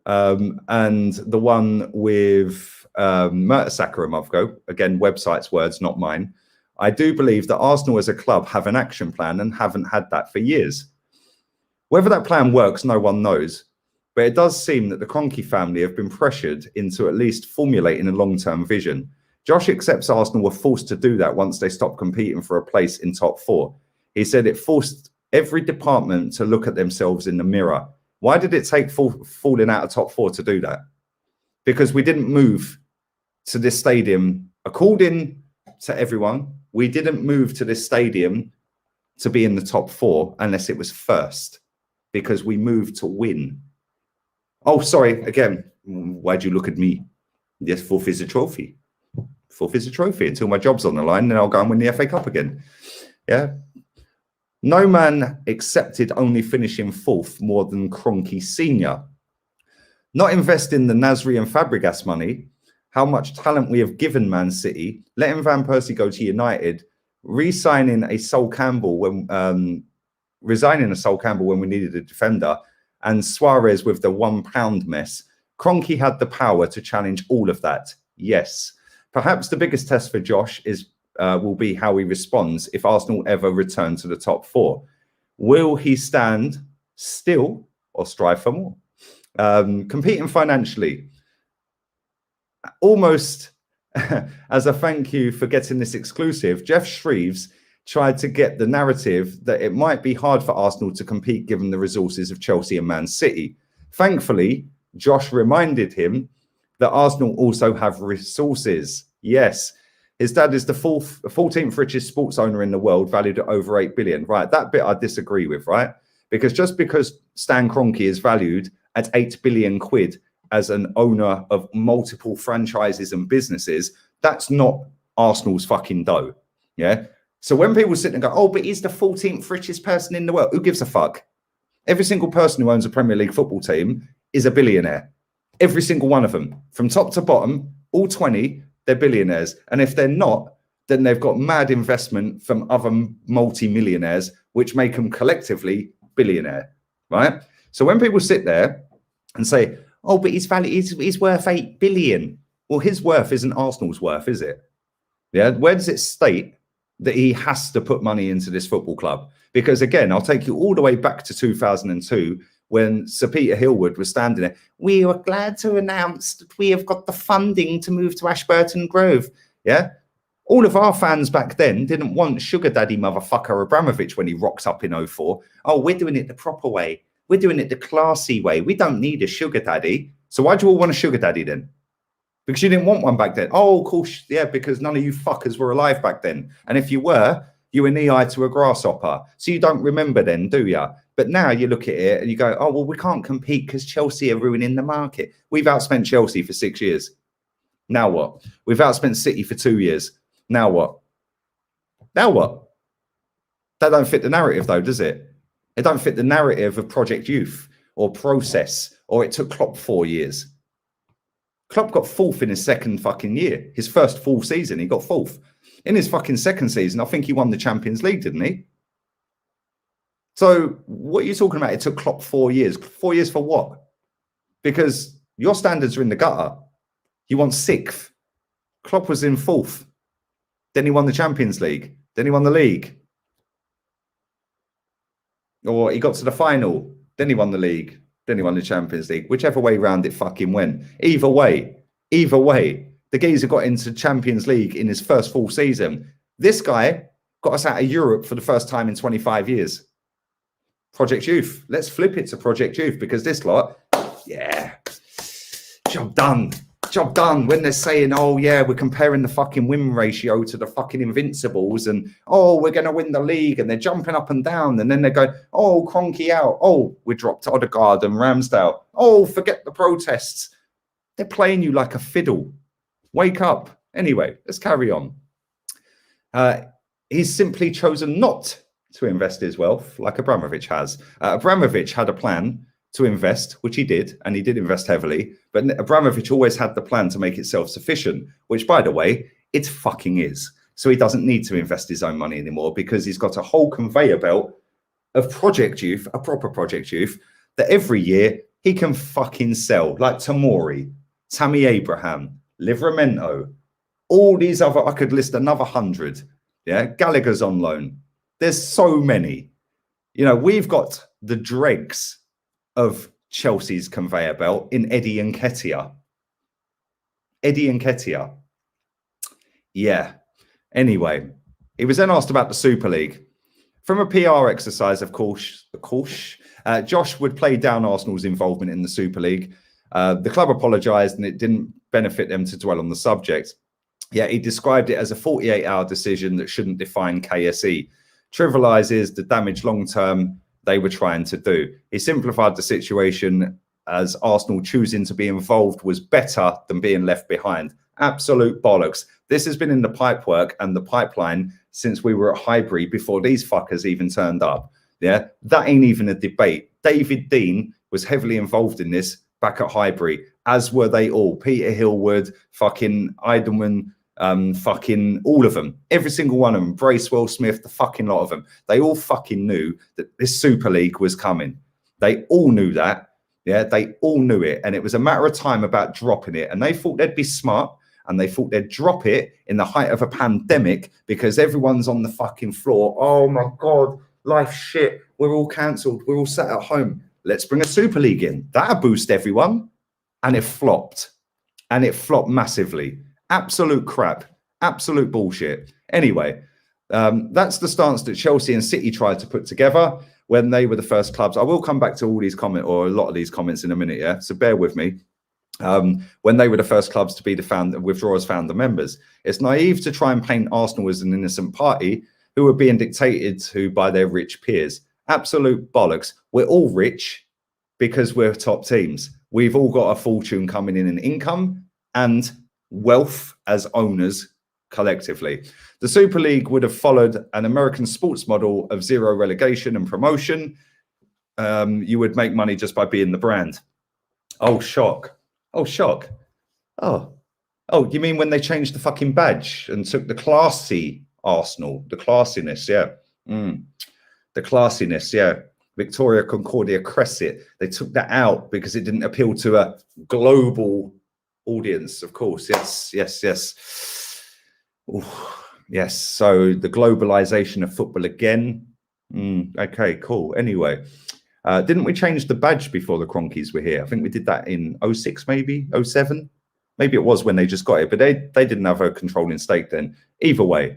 and the one with Mertesacker a month ago, again, website's words, not mine, I do believe that Arsenal as a club have an action plan and haven't had that for years. Whether that plan works, no one knows. But it does seem that the Kroenke family have been pressured into at least formulating a long-term vision. Josh accepts Arsenal were forced to do that once they stopped competing for a place in top 4. He said it forced every department to look at themselves in the mirror. Why did it take falling out of top 4 to do that? Because we didn't move to this stadium. According to everyone, we didn't move to this stadium to be in the top 4 unless it was first, because we moved to win. Oh, sorry, again, why'd you look at me? Yes, 4th is a trophy. 4th is a trophy until my job's on the line, then I'll go and win the FA Cup again. Yeah. No man accepted only finishing 4th more than Kroenke Senior. Not investing the Nasri and Fabregas money, how much talent we have given Man City, letting Van Persie go to United, resigning a Sol Campbell when we needed a defender, and Suarez with the £1 mess. Kroenke had the power to challenge all of that. Yes. Perhaps the biggest test for Josh will be how he responds if Arsenal ever return to the top 4. Will he stand still or strive for more? Competing financially. Almost as a thank you for getting this exclusive, Jeff Shreves tried to get the narrative that it might be hard for Arsenal to compete given the resources of Chelsea and Man City. Thankfully, Josh reminded him that Arsenal also have resources. Yes, his dad is the 14th richest sports owner in the world, valued at over 8 billion. Right, that bit I disagree with, right? Because just because Stan Kroenke is valued at 8 billion quid as an owner of multiple franchises and businesses, that's not Arsenal's fucking dough. Yeah. So when people sit and go, oh, but he's the 14th richest person in the world, who gives a fuck? Every single person who owns a Premier League football team is a billionaire. Every single one of them, from top to bottom, all 20, they're billionaires. And if they're not, then they've got mad investment from other multi-millionaires, which make them collectively billionaire, right? So when people sit there and say, oh, but he's worth 8 billion. Well, his worth isn't Arsenal's worth, is it? Yeah. Where does it state that he has to put money into this football club? Because again, I'll take you all the way back to 2002 when Sir Peter Hillwood was standing there. We are glad to announce that we have got the funding to move to Ashburton Grove. Yeah. All of our fans back then didn't want sugar daddy motherfucker Abramovich when he rocked up in 04. Oh, we're doing it the proper way. We're doing it the classy way. We don't need a sugar daddy. So why do you all want a sugar daddy then? Because you didn't want one back then. Oh, of course, yeah, because none of you fuckers were alive back then. And if you were knee-high to a grasshopper. So you don't remember then, do you? But now you look at it and you go, oh, well, we can't compete because Chelsea are ruining the market. We've outspent Chelsea for 6 years. Now what? We've outspent City for 2 years. Now what? Now what? That don't fit the narrative, though, does it? It don't fit the narrative of Project Youth or Process, or it took Klopp 4 years. Klopp got 4th in his second fucking year. His first full season, he got 4th. In his fucking second season, I think he won the Champions League, didn't he? So what are you talking about? It took Klopp 4 years. 4 years for what? Because your standards are in the gutter. You want 6th. Klopp was in 4th. Then he won the Champions League. Then he won the league. Or he got to the final. Then he won the league. Then he won the Champions League. Whichever way round it fucking went. Either way, the geezer got into Champions League in his first full season. This guy got us out of Europe for the first time in 25 years. Project Youth. Let's flip it to Project Youth, because this lot, yeah, job done. Job done. When they're saying, oh, yeah, we're comparing the fucking win ratio to the fucking Invincibles and, oh, we're going to win the league, and they're jumping up and down, and then they're going, oh, Kroenke out. Oh, we dropped Odegaard and Ramsdale. Oh, forget the protests. They're playing you like a fiddle. Wake up. Anyway, let's carry on. He's simply chosen not to invest his wealth like Abramovich has. Abramovich had a plan to invest, which he did, and he did invest heavily. But Abramovich always had the plan to make it self-sufficient, which, by the way, it fucking is. So he doesn't need to invest his own money anymore, because he's got a whole conveyor belt of Project Youth, a proper Project Youth, that every year he can fucking sell, like Tamori, Tammy Abraham, Livramento, all these other, I could list another 100. Yeah, Gallagher's on loan. There's so many. You know, we've got the dregs of Chelsea's conveyor belt in Eddie Nketiah. Eddie Nketiah. Yeah. Anyway, he was then asked about the Super League. From a PR exercise, of course, Josh would play down Arsenal's involvement in the Super League. The club apologised and it didn't benefit them to dwell on the subject. Yet he described it as a 48-hour decision that shouldn't define KSE. Trivialises the damage long-term they were trying to do. He simplified the situation as Arsenal choosing to be involved was better than being left behind. Absolute bollocks. This has been in the pipework and the pipeline since we were at Highbury before these fuckers even turned up. Yeah, that ain't even a debate. David Dean was heavily involved in this back at Highbury, as were they all. Peter Hillwood, fucking Eidelman, fucking all of them. Every single one of them. Bracewell, Smith, the fucking lot of them. They all fucking knew that this Super League was coming. They all knew that. Yeah, they all knew it. And it was a matter of time about dropping it. And they thought they'd be smart. And they thought they'd drop it in the height of a pandemic because everyone's on the fucking floor. Oh my God, life's shit. We're all cancelled. We're all sat at home. Let's bring a Super League in. That'll boost everyone. And it flopped. And it flopped massively. Absolute crap. Absolute bullshit. Anyway, that's the stance that Chelsea and City tried to put together when they were the first clubs. I will come back to all these comments or a lot of these comments in a minute, yeah? So bear with me. When they were the first clubs to be the withdrawers founder members. It's naive to try and paint Arsenal as an innocent party who are being dictated to by their rich peers. Absolute bollocks. We're all rich because we're top teams. We've all got a fortune coming in income and wealth as owners collectively. The Super League would have followed an American sports model of zero relegation and promotion. You would make money just by being the brand. Oh, shock. Oh, shock. Oh, you mean when they changed the fucking badge and took the classy Arsenal, the classiness, yeah. The classiness, yeah. Victoria Concordia Crescent. They took that out because it didn't appeal to a global audience, of course. Yes. Ooh, yes, so the globalization of football again. Okay, cool. Anyway. Didn't we change the badge before the Kroenkes were here? I think we did that in 06, maybe 07. Maybe it was when they just got it, but they didn't have a controlling stake then. Either way,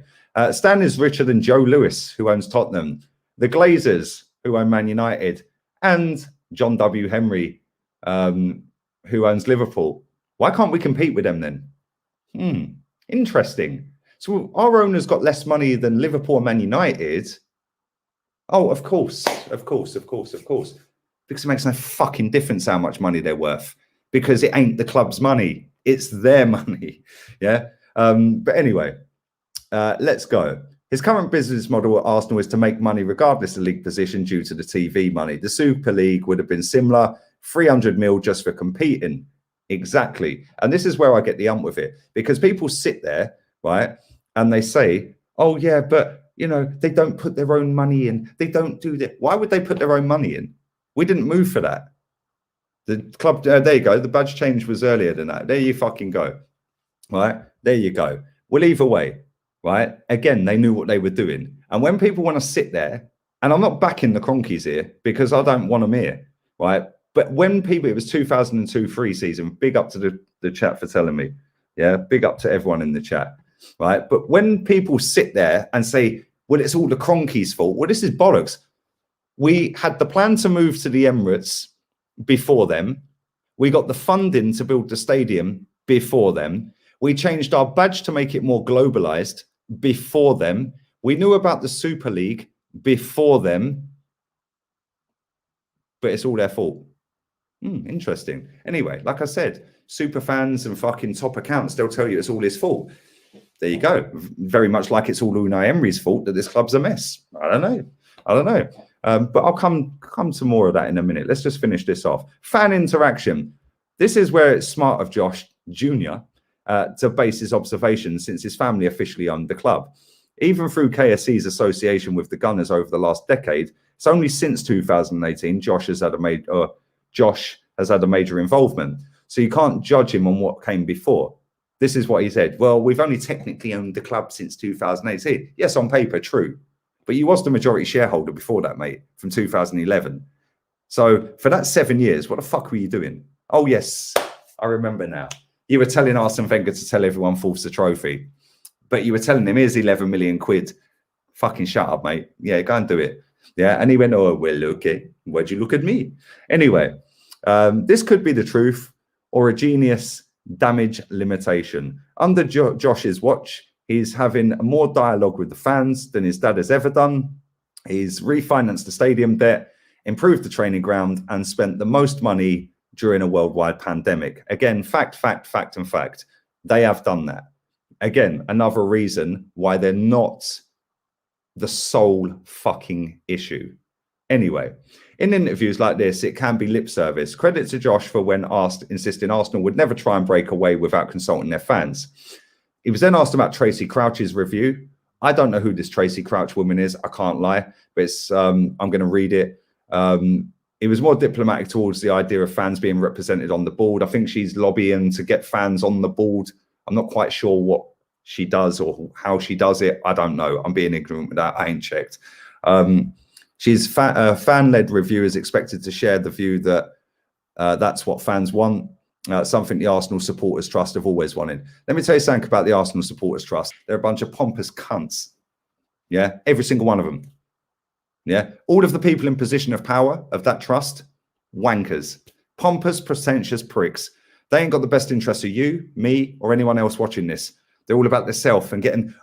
Stan is richer than Joe Lewis, who owns Tottenham, the Glazers, who own Man United, and John W. Henry, who owns Liverpool. Why can't we compete with them then? Interesting. So our owners got less money than Liverpool and Man United. Oh, of course. Because it makes no fucking difference how much money they're worth. Because it ain't the club's money. It's their money. Yeah. But anyway, let's go. His current business model at Arsenal is to make money regardless of league position due to the TV money. The Super League would have been similar. 300 mil just for competing. Exactly. And this is where I get the ump with it. Because people sit there, right, and they say, oh, yeah, but you know, they don't put their own money in. They don't do that. Why would they put their own money in? We didn't move for that. The club, there you go. The badge change was earlier than that. There you fucking go. Right? There you go. Well, either way, right? Again, they knew what they were doing. And when people want to sit there, and I'm not backing the Kroenkes here because I don't want them here, right? But when people, it was 2002-03 season, big up to the chat for telling me. Yeah, big up to everyone in the chat. Right. But when people sit there and say, well, it's all the Kroenkes' fault. Well, this is bollocks. We had the plan to move to the Emirates before them. We got the funding to build the stadium before them. We changed our badge to make it more globalized before them. We knew about the Super League before them. But it's all their fault. Interesting. Anyway, like I said, super fans and fucking top accounts, they'll tell you it's all his fault. There you go. Very much like it's all Unai Emery's fault that this club's a mess. I don't know. But I'll come to more of that in a minute. Let's just finish this off. Fan interaction. This is where it's smart of Josh Jr. To base his observations since his family officially owned the club. Even through KSC's association with the Gunners over the last decade, it's only since 2018 Josh has had a major involvement. So you can't judge him on what came before. This is what he said. Well, we've only technically owned the club since 2018. Yes, on paper, true. But you was the majority shareholder before that, mate, from 2011. So for that 7 years, what the fuck were you doing? Oh, yes, I remember now. You were telling Arsene Wenger to tell everyone fourth's the trophy. But you were telling him, here's 11 million quid. Fucking shut up, mate. Yeah, go and do it. Yeah, and he went, oh, well, okay. Why'd you look at me? Anyway, this could be the truth or a genius damage limitation. Under Josh's watch, he's having more dialogue with the fans than his dad has ever done. He's refinanced the stadium debt, improved the training ground, and spent the most money during a worldwide pandemic. Again, fact, and fact. They have done that. Again, another reason why they're not the sole fucking issue. Anyway, in interviews like this, it can be lip service. Credit to Josh for when asked, insisting Arsenal would never try and break away without consulting their fans. He was then asked about Tracy Crouch's review. I don't know who this Tracy Crouch woman is. I can't lie, but it's, I'm going to read it. It was more diplomatic towards the idea of fans being represented on the board. I think she's lobbying to get fans on the board. I'm not quite sure what she does or how she does it. I don't know. I'm being ignorant with that. I ain't checked. She's fan-led review is expected to share the view that that's what fans want, something the Arsenal Supporters Trust have always wanted. Let me tell you something about the Arsenal Supporters Trust. They're a bunch of pompous cunts. Yeah, every single one of them. Yeah, all of the people in position of power of that trust, wankers, pompous, pretentious pricks. They ain't got the best interests of you, me, or anyone else watching this. They're all about themselves and getting,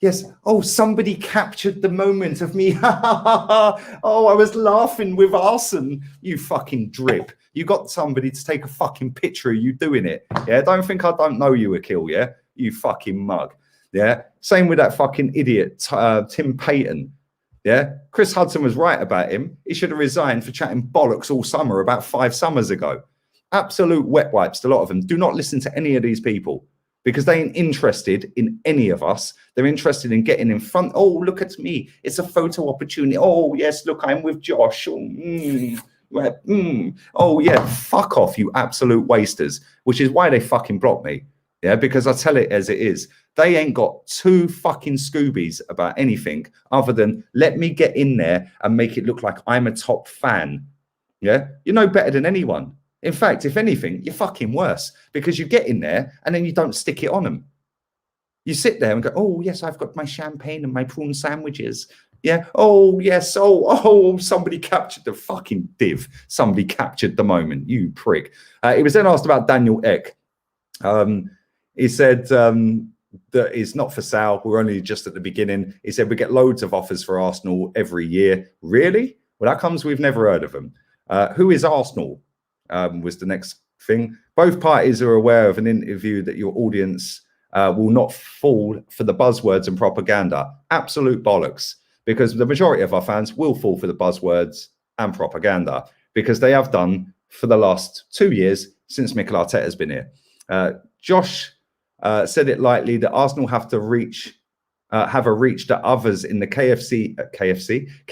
yes, somebody captured the moment of me. Oh, I was laughing with Arsene. You fucking drip. You got somebody to take a fucking picture of you doing it. Yeah, don't think I don't know you, Akil, yeah? You fucking mug. Yeah, same with that fucking idiot, Tim Payton. Yeah, Chris Hudson was right about him. He should have resigned for chatting bollocks all summer about 5 summers ago. Absolute wet wipes, a lot of them. Do not listen to any of these people because they ain't interested in any of us. They're interested in getting in front. Oh, look at me. It's a photo opportunity. Oh, yes, look, I'm with Josh. Oh, yeah, fuck off, you absolute wasters, which is why they fucking block me. Yeah, because I tell it as it is. They ain't got 2 fucking Scoobies about anything other than let me get in there and make it look like I'm a top fan. Yeah, you're no better than anyone. In fact, if anything, you're fucking worse because you get in there and then you don't stick it on them. You sit there and go, oh, yes, I've got my champagne and my prawn sandwiches. Yeah. Oh, yes. Oh, somebody captured the fucking div. Somebody captured the moment, you prick. He was then asked about Daniel Ek. He said that it's not for sale. We're only just at the beginning. He said we get loads of offers for Arsenal every year. Really? Well, that comes, we've never heard of them. Who is Arsenal? Was the next thing. Both parties are aware of an interview that your audience will not fall for the buzzwords and propaganda. Absolute bollocks, because the majority of our fans will fall for the buzzwords and propaganda because they have done for the last 2 years since Mikel Arteta has been here. Josh said it lightly that Arsenal have to have a reach that others in the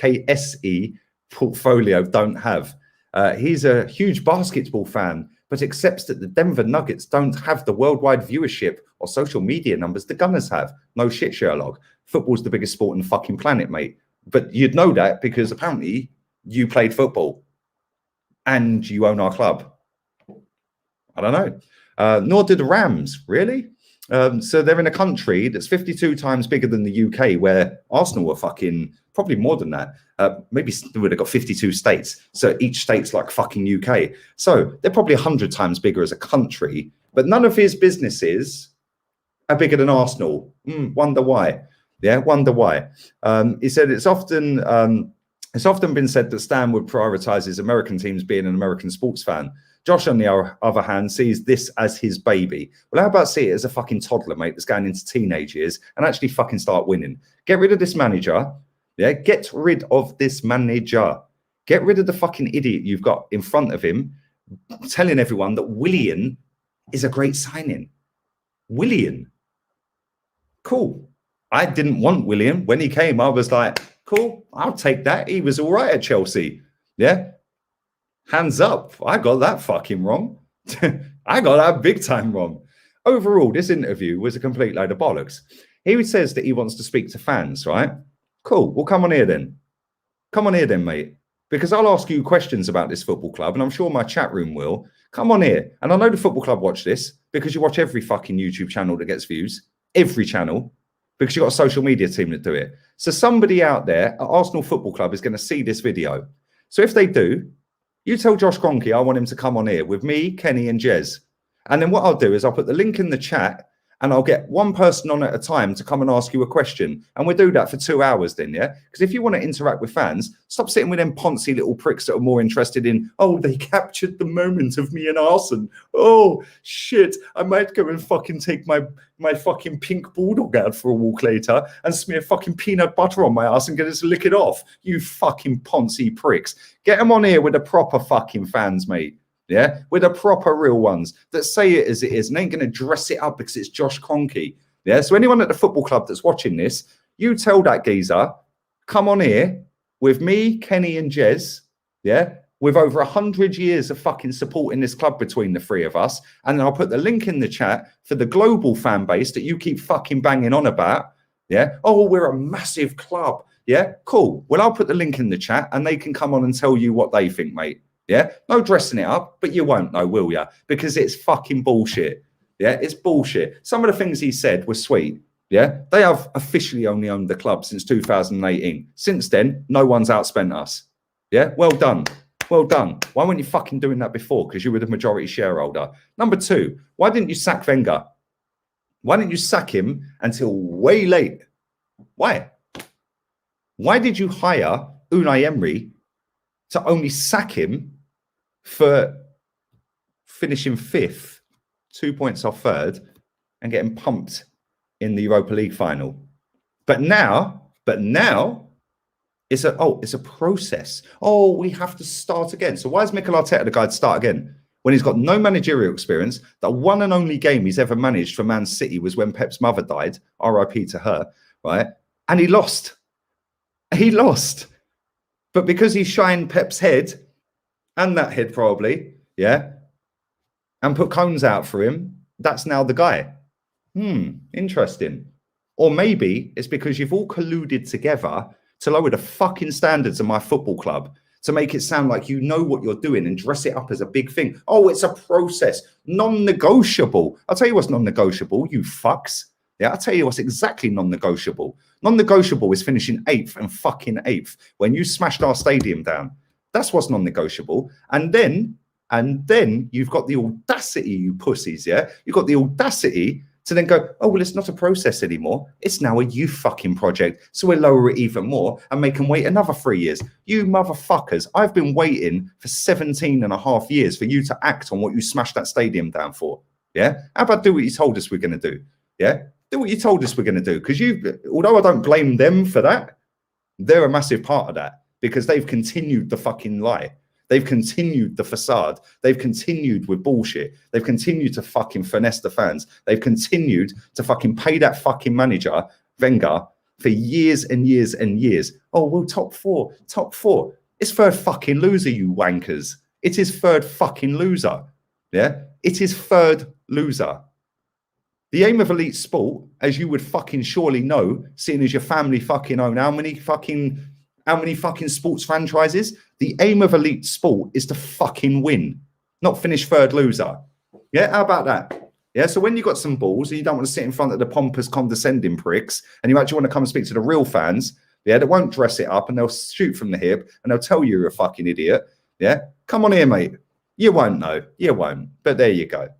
KSE portfolio don't have. He's a huge basketball fan, but accepts that the Denver Nuggets don't have the worldwide viewership or social media numbers the Gunners have. No shit, Sherlock. Football's the biggest sport on the fucking planet, mate. But you'd know that because apparently you played football and you own our club. I don't know. Nor did the Rams, really. So they're in a country that's 52 times bigger than the UK, where Arsenal were fucking probably more than that. Maybe they would have got 52 states. So each state's like fucking UK. So they're probably 100 times bigger as a country, but none of his businesses are bigger than Arsenal. Wonder why. Yeah, wonder why. He said it's often been said that Stan would prioritize his American teams being an American sports fan. Josh, on the other hand, sees this as his baby. Well, how about see it as a fucking toddler, mate, that's going into teenage years and actually fucking start winning? Get rid of this manager. Yeah, get rid of this manager. Get rid of the fucking idiot you've got in front of him telling everyone that Willian is a great signing. Willian. Cool. I didn't want Willian. When he came, I was like, cool, I'll take that. He was all right at Chelsea. Yeah. Hands up. I got that fucking wrong. I got that big time wrong. Overall, this interview was a complete load of bollocks. He says that he wants to speak to fans, right? Cool. Well, come on here then. Come on here then, mate. Because I'll ask you questions about this football club, and I'm sure my chat room will. Come on here. And I know the football club watch this because you watch every fucking YouTube channel that gets views. Every channel. Because you've got a social media team that do it. So somebody out there at Arsenal Football Club is going to see this video. So if they do, you tell Josh Kroenke I want him to come on here with me, Kenny and Jez. And then what I'll do is I'll put the link in the chat and I'll get one person on at a time to come and ask you a question. And we'll do that for 2 hours then, yeah? Because if you want to interact with fans, stop sitting with them poncy little pricks that are more interested in, oh, they captured the moment of me and Arsene. Oh, shit, I might go and fucking take my fucking pink bulldog out for a walk later and smear fucking peanut butter on my ass and get it to lick it off. You fucking poncy pricks. Get them on here with the proper fucking fans, mate. Yeah, with the proper real ones that say it as it is and ain't going to dress it up because it's Josh Kroenke. Yeah, so anyone at the football club that's watching this, you tell that geezer, come on here with me, Kenny and Jez, yeah, with over 100 years of fucking supporting this club between the three of us. And then I'll put the link in the chat for the global fan base that you keep fucking banging on about. Yeah, oh, we're a massive club. Yeah, cool. Well, I'll put the link in the chat and they can come on and tell you what they think, mate. Yeah, no dressing it up, but you won't know, will you? Because it's fucking bullshit. Yeah, it's bullshit. Some of the things he said were sweet. Yeah, they have officially only owned the club since 2018. Since then, no one's outspent us. Yeah, well done. Well done. Why weren't you fucking doing that before? Because you were the majority shareholder. Number two, why didn't you sack Wenger? Why didn't you sack him until way late? Why? Why did you hire Unai Emery to only sack him for finishing fifth, 2 points off third, and getting pumped in the Europa League final? But now it's a process. Oh, we have to start again. So why is Mikel Arteta the guy to start again when he's got no managerial experience? The one and only game he's ever managed for Man City was when Pep's mother died, RIP to her, right? And he lost. He lost. But because he shined Pep's head, and that head probably, yeah, and put cones out for him, that's now the guy. Interesting. Or maybe it's because you've all colluded together to lower the fucking standards of my football club, to make it sound like you know what you're doing and dress it up as a big thing. Oh, it's a process. Non-negotiable. I'll tell you what's non-negotiable, you fucks. Yeah, I'll tell you what's exactly non-negotiable. Non-negotiable is finishing 8th and fucking 8th when you smashed our stadium down. That's what's non-negotiable. And then you've got the audacity, you pussies, yeah? You've got the audacity to then go, oh, well, it's not a process anymore. It's now a youth fucking project. So we'll lower it even more and make them wait another 3 years. You motherfuckers, I've been waiting for 17 and a half years for you to act on what you smashed that stadium down for. Yeah? How about do what you told us we're going to do? Yeah? Do what you told us we're going to do. Because although I don't blame them for that, they're a massive part of that because they've continued the fucking lie. They've continued the facade. They've continued with bullshit. They've continued to fucking finesse the fans. They've continued to fucking pay that fucking manager, Wenger, for years and years and years. Oh, well, top four. It's third fucking loser, you wankers. It is third fucking loser. Yeah? It is third loser. The aim of elite sport, as you would fucking surely know, seeing as your family fucking own how many fucking sports franchises? The aim of elite sport is to fucking win, not finish third loser. Yeah, how about that? Yeah, so when you got some balls and you don't want to sit in front of the pompous, condescending pricks, and you actually want to come and speak to the real fans, yeah, that won't dress it up and they'll shoot from the hip and they'll tell you you're a fucking idiot. Yeah, come on here, mate. You won't know. You won't. But there you go.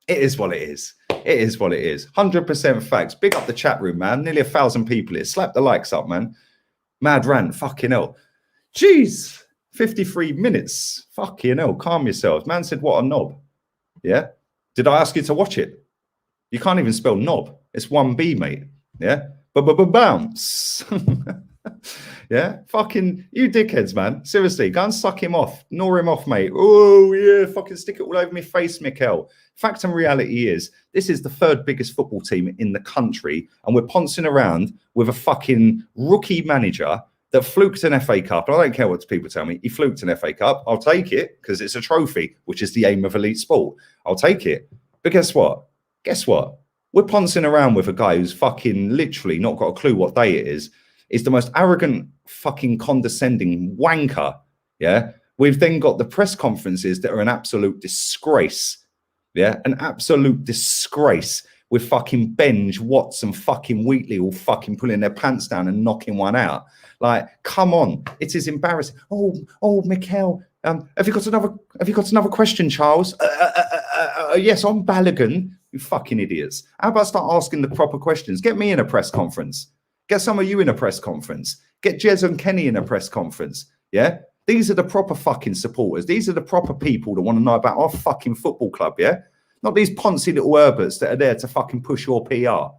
It is what it is. It is what it is. 100% facts. Big up the chat room, man. Nearly 1,000 people here. Slap the likes up, man. Mad rant. Fucking hell. Jeez. 53 minutes. Fucking hell. Calm yourselves. Man said, what a knob. Yeah. Did I ask you to watch it? You can't even spell knob. It's 1B, mate. Yeah. Bounce. Yeah. Fucking you dickheads, man. Seriously. Go and suck him off. Gnaw him off, mate. Oh, yeah. Fucking stick it all over my face, Mikel. Fact and reality is, this is the third biggest football team in the country, and we're poncing around with a fucking rookie manager that fluked an FA Cup. And I don't care what people tell me. He fluked an FA Cup. I'll take it because it's a trophy, which is the aim of elite sport. I'll take it. But guess what? Guess what? We're poncing around with a guy who's fucking literally not got a clue what day it is. Is the most arrogant, fucking condescending wanker. Yeah. We've then got the press conferences that are an absolute disgrace. Yeah. An absolute disgrace with fucking Benj, Watts, and fucking Wheatley all fucking pulling their pants down and knocking one out. Like, come on. It is embarrassing. Oh, Mikel, have you got another question, Charles? Yes, I'm Balogun. You fucking idiots. How about start asking the proper questions? Get me in a press conference. Get some of you in a press conference. Get Jez and Kenny in a press conference. Yeah? These are the proper fucking supporters. These are the proper people that want to know about our fucking football club, yeah? Not these poncy little Herberts that are there to fucking push your PR.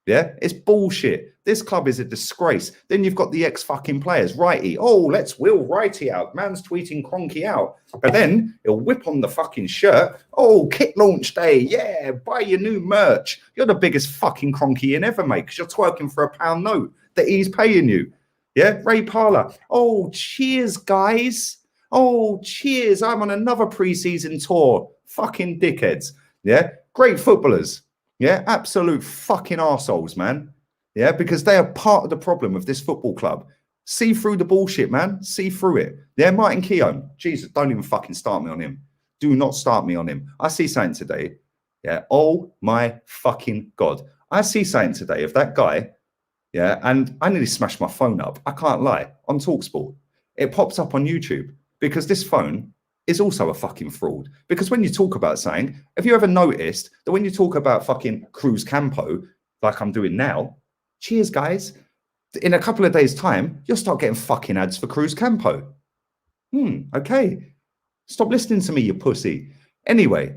Yeah? It's bullshit. This club is a disgrace. Then you've got the ex-fucking players. Righty. Oh, let's wheel Righty out. Man's tweeting Kroenke out. But then he'll whip on the fucking shirt. Oh, kit launch day. Yeah, buy your new merch. You're the biggest fucking Kroenke you ever make because you're twerking for £1 note that he's paying you. Yeah, Ray Parlour. Oh, cheers, guys. Oh, cheers. I'm on another pre-season tour. Fucking dickheads. Yeah, great footballers. Yeah, absolute fucking arseholes, man. Yeah, because they are part of the problem of this football club. See through the bullshit, man. See through it. Yeah, Martin Keown. Jesus, don't even fucking start me on him. Do not start me on him. I see something today. Yeah, oh my fucking God. I see something today of that guy. Yeah, and I nearly smashed my phone up. I can't lie. On TalkSport. It pops up on YouTube because this phone is also a fucking fraud. Because when you talk about something, have you ever noticed that when you talk about fucking Cruz Campo, like I'm doing now, cheers, guys, in a couple of days' time, you'll start getting fucking ads for Cruz Campo. Okay. Stop listening to me, you pussy. Anyway,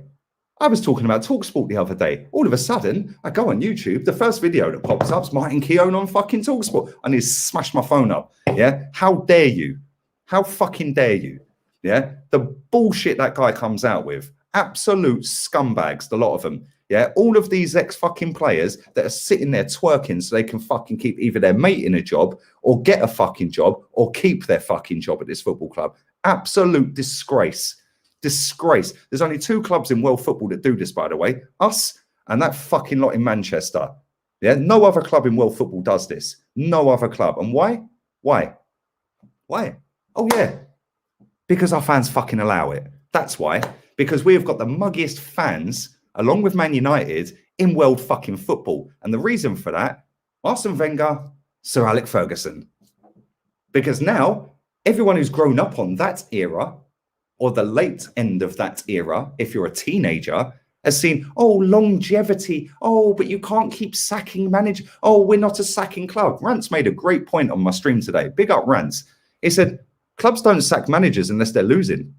I was talking about TalkSport the other day. All of a sudden, I go on YouTube. The first video that pops up is Martin Keown on fucking TalkSport. I need to smash my phone up. Yeah? How dare you? How fucking dare you? Yeah? The bullshit that guy comes out with. Absolute scumbags, the lot of them. Yeah? All of these ex-fucking players that are sitting there twerking so they can fucking keep either their mate in a job or get a fucking job or keep their fucking job at this football club. Absolute disgrace. Disgrace. There's only 2 clubs in world football that do this, by the way. Us and that fucking lot in Manchester. Yeah? No other club in world football does this. No other club. And why? Why? Why? Oh, yeah. Because our fans fucking allow it. That's why. Because we have got the muggiest fans, along with Man United, in world fucking football. And the reason for that, Arsene Wenger, Sir Alex Ferguson. Because now, everyone who's grown up on that era, or the late end of that era, if you're a teenager, has seen, oh, longevity. Oh, but you can't keep sacking managers. Oh, we're not a sacking club. Rance made a great point on my stream today. Big up Rance. He said, clubs don't sack managers unless they're losing.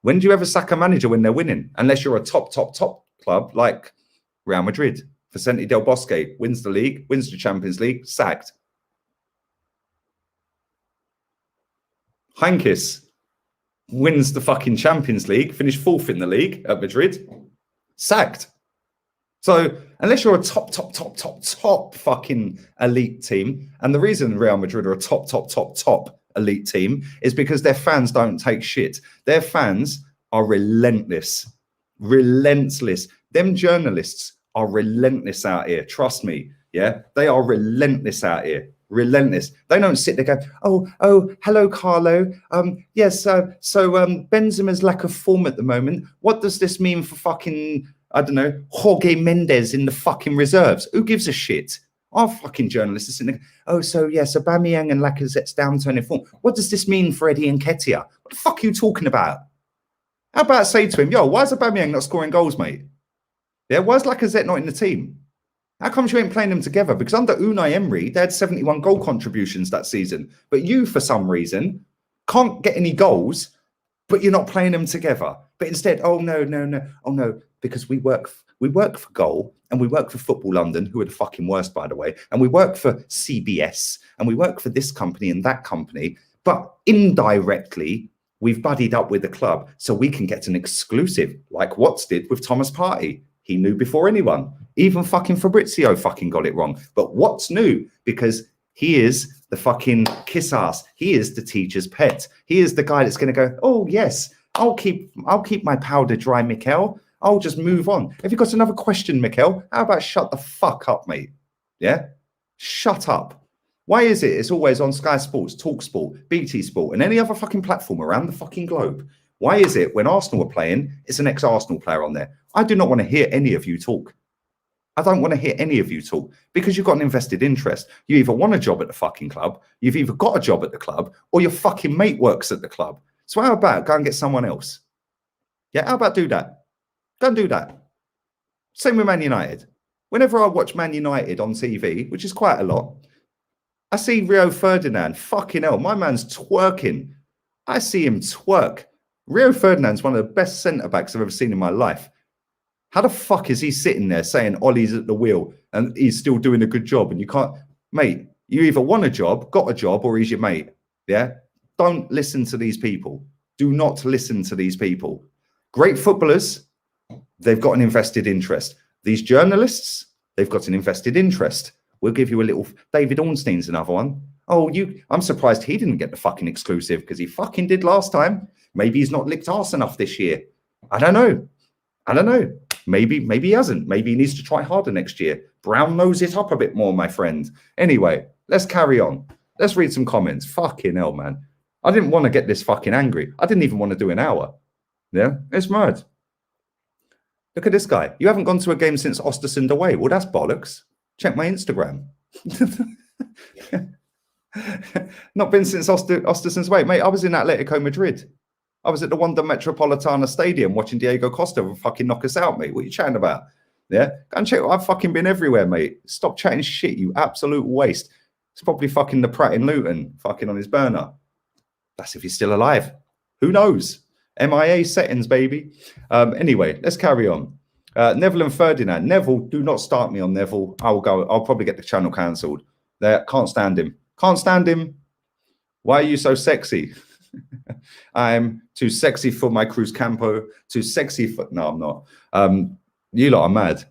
When do you ever sack a manager when they're winning? Unless you're a top club like Real Madrid. Vicente Del Bosque wins the league, wins the Champions League, sacked. Heinkes wins the fucking Champions League, finished 4th in the league at Madrid, sacked. So unless you're a top fucking elite team, and the reason Real Madrid are a top elite team is because their fans don't take shit. Their fans are relentless. Them journalists are relentless out here. Trust me. Yeah, they are relentless out here. Relentless. They don't sit there going, oh, hello, Carlo. Yes, so Benzema's lack of form at the moment. What does this mean for fucking, I don't know, Jorge Mendes in the fucking reserves? Who gives a shit? Our fucking journalists are sitting there, oh, so yes, Aubameyang and Lacazette's downturn in form. What does this mean for Eddie Nketiah? What the fuck are you talking about? How about say to him, yo, why is Aubameyang not scoring goals, mate? Yeah, why is Lacazette not in the team? How come you ain't playing them together? Because under Unai Emery, they had 71 goal contributions that season. But you, for some reason, can't get any goals, but you're not playing them together. But instead, oh, no, because we work for Goal, and we work for Football London, who are the fucking worst, by the way, and we work for CBS, and we work for this company and that company, but indirectly, we've buddied up with the club so we can get an exclusive, like Watts did with Thomas Partey. He knew before anyone. Even fucking Fabrizio fucking got it wrong. But Watts knew because he is the fucking kiss ass. He is the teacher's pet. He is the guy that's going to go, oh, yes, I'll keep my powder dry, Mikel. I'll just move on. Have you got another question, Mikkel? How about shut the fuck up, mate? Yeah? Shut up. Why is it it's always on Sky Sports, Talk Sport, BT Sport, and any other fucking platform around the fucking globe? Why is it when Arsenal are playing, it's an ex-Arsenal player on there? I do not want to hear any of you talk. I don't want to hear any of you talk because you've got an invested interest. You either want a job at the fucking club, you've either got a job at the club, or your fucking mate works at the club. So how about go and get someone else? Yeah, how about do that? Go and do that. Same with Man United. Whenever I watch Man United on TV, which is quite a lot, I see Rio Ferdinand. Fucking hell, my man's twerking. I see him twerk. Rio Ferdinand's one of the best centre-backs I've ever seen in my life. How the fuck is he sitting there saying Ollie's at the wheel and he's still doing a good job? And you can't, mate, you either want a job, got a job, or he's your mate. Yeah? Don't listen to these people. Do not listen to these people. Great footballers, they've got an invested interest. These journalists, they've got an invested interest. We'll give you a little, David Ornstein's another one. Oh, I'm surprised he didn't get the fucking exclusive because he fucking did last time. Maybe he's not licked arse enough this year. I don't know. I don't know. Maybe he hasn't. Maybe he needs to try harder next year. Brown nose it up a bit more, my friend. Anyway, let's carry on. Let's read some comments. Fucking hell, man. I didn't want to get this fucking angry. I didn't even want to do an hour. Yeah, it's mad. Look at this guy. You haven't gone to a game since Ostersund away. Well, that's bollocks. Check my Instagram. Not been since Ostersund's away. Mate, I was in Atletico Madrid. I was at the Wanda Metropolitana Stadium watching Diego Costa fucking knock us out, mate. What are you chatting about? Yeah? Go and check. I've fucking been everywhere, mate. Stop chatting shit, you absolute waste. It's probably fucking the Pratt in Luton, fucking on his burner. That's if he's still alive. Who knows? MIA settings, baby. Anyway, let's carry on. Neville and Ferdinand. Neville, do not start me on Neville. I'll probably get the channel cancelled. There, can't stand him. Can't stand him. Why are you so sexy? I'm too sexy for my Cruz Campo. Too sexy for... No, I'm not. You lot are mad.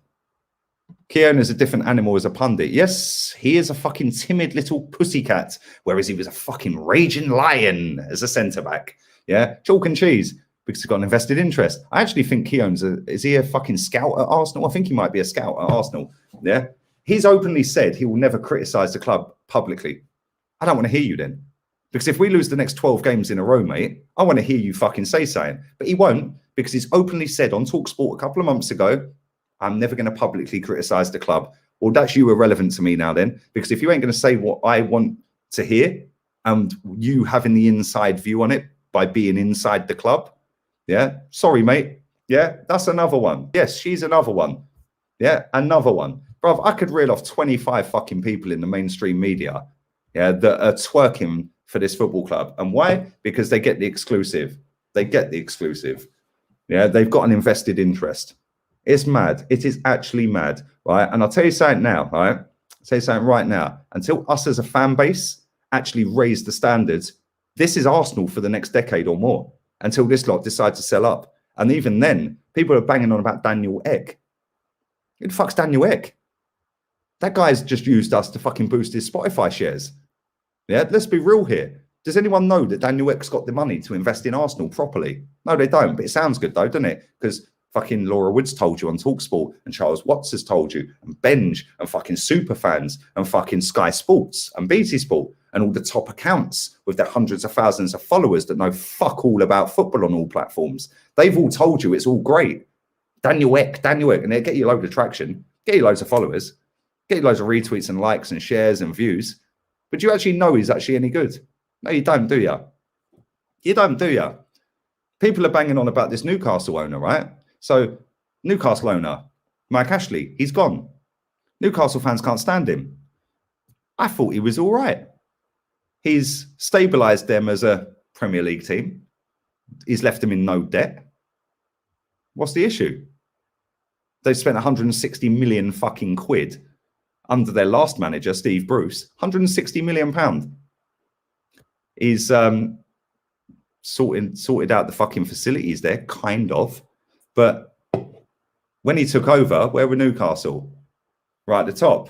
Keown is a different animal as a pundit. Yes, he is a fucking timid little pussycat, whereas he was a fucking raging lion as a centre-back. Yeah, chalk and cheese, because he's got an invested interest. I actually think Keown's is he a fucking scout at Arsenal? I think he might be a scout at Arsenal. Yeah, he's openly said he will never criticise the club publicly. I don't want to hear you then. Because if we lose the next 12 games in a row, mate, I want to hear you fucking say something. But he won't, because he's openly said on TalkSport a couple of months ago, I'm never going to publicly criticise the club. Well, that's you irrelevant to me now then, because if you ain't going to say what I want to hear and you having the inside view on it by being inside the club, yeah, sorry, mate. Yeah, that's another one. Yes, she's another one. Yeah, another one. Bruv, I could reel off 25 fucking people in the mainstream media, yeah, that are twerking for this football club. And why? Because they get the exclusive. They get the exclusive. Yeah, they've got an invested interest. It's mad. It is actually mad, right? And I'll tell you something now, right? I'll tell you something right now. Until us as a fan base actually raise the standards, this is Arsenal for the next decade or more, until this lot decide to sell up. And even then, people are banging on about Daniel Ek. Who the fuck's Daniel Ek? That guy's just used us to fucking boost his Spotify shares. Yeah, let's be real here. Does anyone know that Daniel Ek's got the money to invest in Arsenal properly? No, they don't. But it sounds good though, doesn't it? Because fucking Laura Woods told you on TalkSport, and Charles Watts has told you, and Benj, and fucking Superfans, and fucking Sky Sports, and BT Sport, and all the top accounts with their hundreds of thousands of followers that know fuck all about football on all platforms. They've all told you it's all great. Daniel Ek, and they'll get you a load of traction, get you loads of followers, get you loads of retweets and likes and shares and views. But do you actually know he's actually any good? No, you don't, do you? You don't, do you? People are banging on about this Newcastle owner, right? So, Newcastle owner, Mike Ashley, he's gone. Newcastle fans can't stand him. I thought he was all right. He's stabilised them as a Premier League team. He's left them in no debt. What's the issue? They spent 160 million fucking quid under their last manager, Steve Bruce. 160 million pound. He's sorted out the fucking facilities there, kind of. But when he took over, where were Newcastle? Right at the top.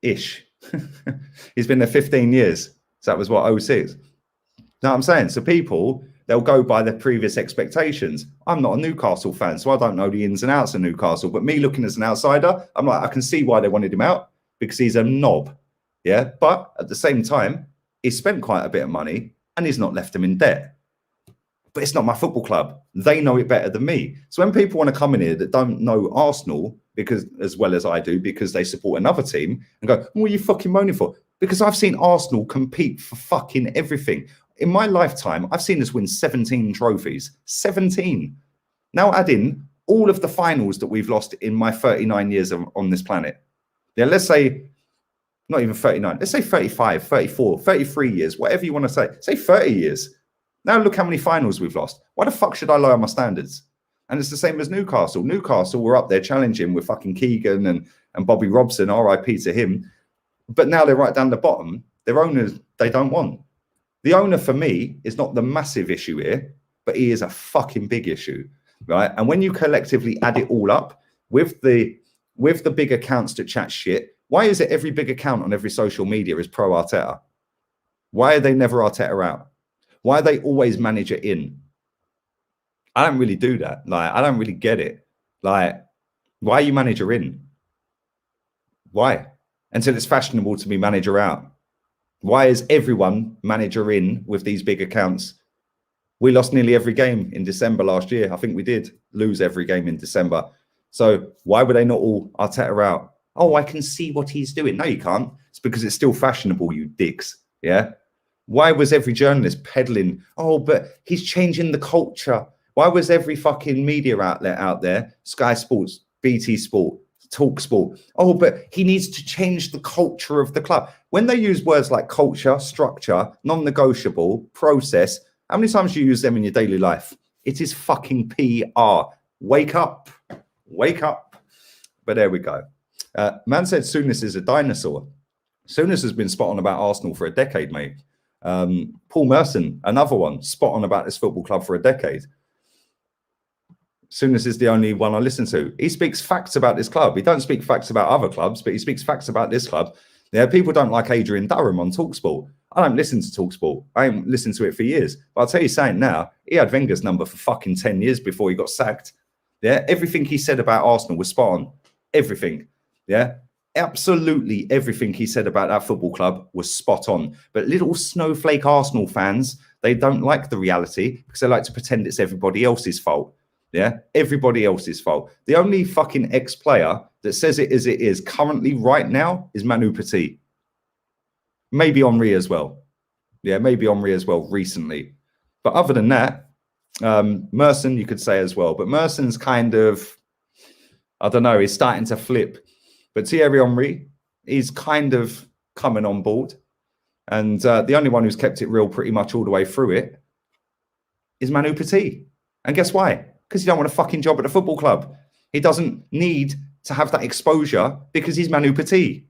Ish. He's been there 15 years. So that was what, 06? You know what I'm saying? So people they'll go by their previous expectations. I'm not a Newcastle fan, so I don't know the ins and outs of Newcastle. But me looking as an outsider, I'm like, I can see why they wanted him out, because he's a knob. Yeah. But at the same time, he's spent quite a bit of money and he's not left them in debt. But it's not my football club. They know it better than me. So when people want to come in here that don't know Arsenal, because as well as I do, because they support another team, and go, what are you fucking moaning for? Because I've seen Arsenal compete for fucking everything. In my lifetime, I've seen us win 17 trophies. 17. Now add in all of the finals that we've lost in my 39 years on this planet. Yeah, let's say, not even 39. Let's say 35, 34, 33 years, whatever you want to say. Say 30 years. Now look how many finals we've lost. Why the fuck should I lower my standards? And it's the same as Newcastle. Newcastle were up there challenging with fucking Keegan and Bobby Robson, RIP to him. But now they're right down the bottom. Their owners, they don't want. The owner, for me, is not the massive issue here, but he is a fucking big issue, right? And when you collectively add it all up with the big accounts that chat shit, why is it every big account on every social media is pro Arteta? Why are they never Arteta out? Why are they always manager in? I don't really do that. Like, I don't really get it. Like, why are you manager in? Why? Until it's fashionable to be manager out. Why is everyone manager in with these big accounts? We lost nearly every game in December last year. I think we did lose every game in December. So why were they not all Arteta out? Oh, I can see what he's doing. No, you can't. It's because it's still fashionable, you dicks. Yeah. Why was every journalist peddling, oh, but he's changing the culture? Why was every fucking media outlet out there, Sky Sports, BT Sport, Talk Sport, oh, but he needs to change the culture of the club? When they use words like culture, structure, non-negotiable, process, how many times do you use them in your daily life? It is fucking PR. Wake up. Wake up. But there we go. Man said Souness is a dinosaur. Souness has been spot on about Arsenal for a decade, mate. Paul Merson, another one, spot on about this football club for a decade. Souness is the only one I listen to. He speaks facts about this club. He don't speak facts about other clubs, but he speaks facts about this club. Yeah, people don't like Adrian Durham on TalkSport. I don't listen to TalkSport. I haven't listened to it for years. But I'll tell you something now, he had Wenger's number for fucking 10 years before he got sacked. Yeah, everything he said about Arsenal was spot on. Everything. Yeah. Absolutely everything he said about that football club was spot on. But little snowflake Arsenal fans, they don't like the reality because they like to pretend it's everybody else's fault. Yeah, everybody else's fault. The only fucking ex-player that says it as it is currently right now is Manu Petit. Maybe Henry as well. Yeah, maybe Henry as well recently. But other than that, Merson you could say as well. But Merson's kind of, I don't know, he's starting to flip. But Thierry Henry, he's kind of coming on board. And the only one who's kept it real pretty much all the way through it is Manu Petit. And guess why? Because he don't want a fucking job at a football club. He doesn't need to have that exposure because he's Manu Petit.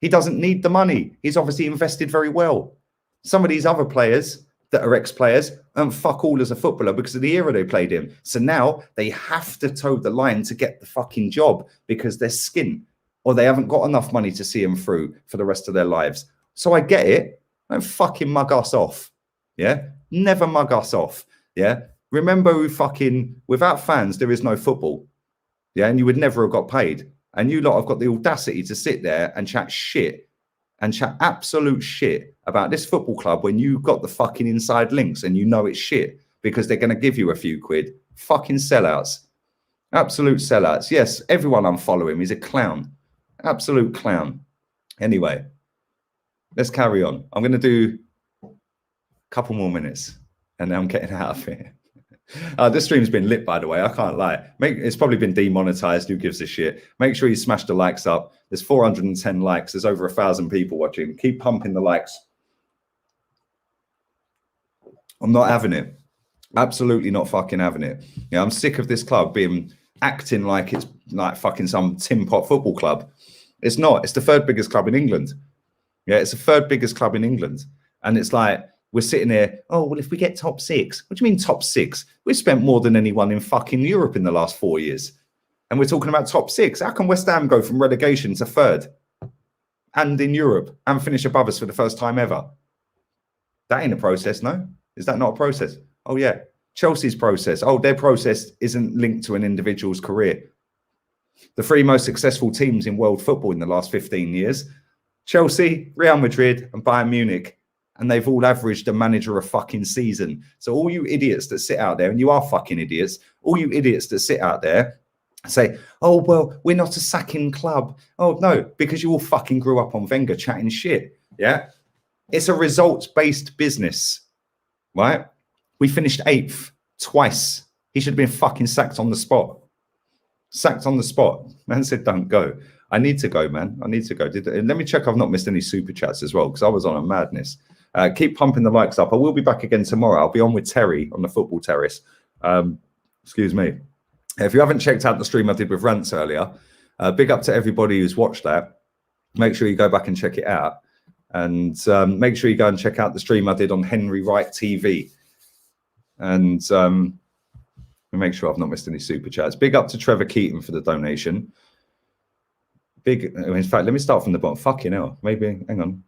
He doesn't need the money. He's obviously invested very well. Some of these other players that are ex-players fuck all as a footballer because of the era they played in. So now they have to toe the line to get the fucking job because they're skint. Or they haven't got enough money to see them through for the rest of their lives. So I get it. Don't fucking mug us off. Yeah? Never mug us off. Yeah? Remember who fucking, without fans, there is no football. Yeah? And you would never have got paid. And you lot have got the audacity to sit there and chat shit and chat absolute shit about this football club when you got the fucking inside links and you know it's shit because they're going to give you a few quid. Fucking sellouts. Absolute sellouts. Yes, everyone unfollow him. He's a clown. Absolute clown. Anyway, let's carry on. I'm going to do a couple more minutes and then I'm getting out of here. This stream's been lit, by the way. I can't lie. It's probably been demonetized. Who gives a shit? Make sure you smash the likes up. There's 410 likes. There's over 1,000 people watching. Keep pumping the likes. I'm not having it. Absolutely not fucking having it. Yeah, I'm sick of this club acting like it's like fucking some tin pot football club. It's not. It's the third biggest club in England. Yeah, it's the third biggest club in England. And it's like, we're sitting here, oh, well, if we get top six, what do you mean top six? We've spent more than anyone in fucking Europe in the last 4 years. And we're talking about top six. How can West Ham go from relegation to third and in Europe and finish above us for the first time ever? That ain't a process, no? Is that not a process? Oh, yeah. Chelsea's process. Oh, their process isn't linked to an individual's career. The 3 most successful teams in world football in the last 15 years, Chelsea, Real Madrid, and Bayern Munich. And they've all averaged a manager a fucking season. So all you idiots that sit out there, and you are fucking idiots, all you idiots that sit out there say, oh, well, we're not a sacking club. Oh, no, because you all fucking grew up on Wenger chatting shit. Yeah. It's a results-based business, right? We finished 8th twice. He should have been fucking sacked on the spot. Sacked on the spot. Man said, don't go. I need to go, man. I need to go. Let me check I've not missed any super chats as well, because I was on a madness. Keep pumping the likes up. I will be back again tomorrow. I'll be on with Terry on the football terrace. Excuse me. If you haven't checked out the stream I did with Rants earlier, big up to everybody who's watched that. Make sure you go back and check it out. And make sure you go and check out the stream I did on Henry Wright TV. And make sure I've not missed any super chats. Big up to Trevor Keaton for the donation. In fact, let me start from the bottom. Fucking hell. Maybe, hang on.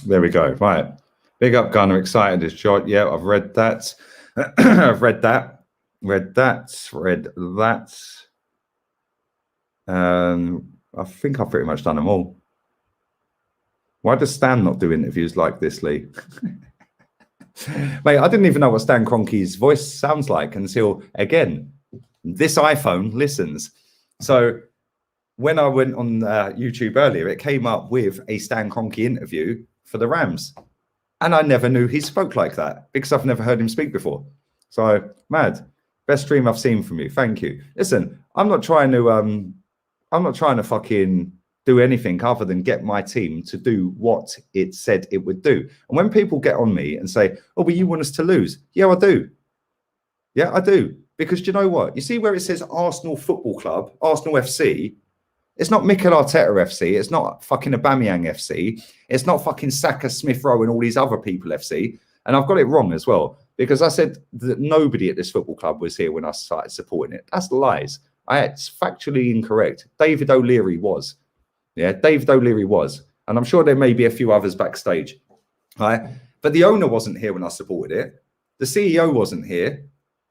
There we go. Right. Big up Gunner. Excited as John. Yeah, I've read that. I've read that. Read that. I think I've pretty much done them all. Why does Stan not do interviews like this, Lee? Mate, I didn't even know what Stan Kroenke's voice sounds like until, again, this iPhone listens. So when I went on YouTube earlier, it came up with a Stan Kroenke interview for the Rams. And I never knew he spoke like that because I've never heard him speak before. So, mad. Best stream I've seen from you. Thank you. Listen, I'm not trying to fucking do anything other than get my team to do what it said it would do. And when people get on me and say, oh, but you want us to lose? Yeah, I do. Yeah, I do. Because do you know what? You see where it says Arsenal Football Club, Arsenal FC? It's not Mikel Arteta FC. It's not fucking Aubameyang FC. It's not fucking Saka, Smith Rowe and all these other people FC. And I've got it wrong as well. Because I said that nobody at this football club was here when I started supporting it. That's lies. It's factually incorrect. David O'Leary was. Yeah, David O'Leary was. And I'm sure there may be a few others backstage. Right? But the owner wasn't here when I supported it. The CEO wasn't here.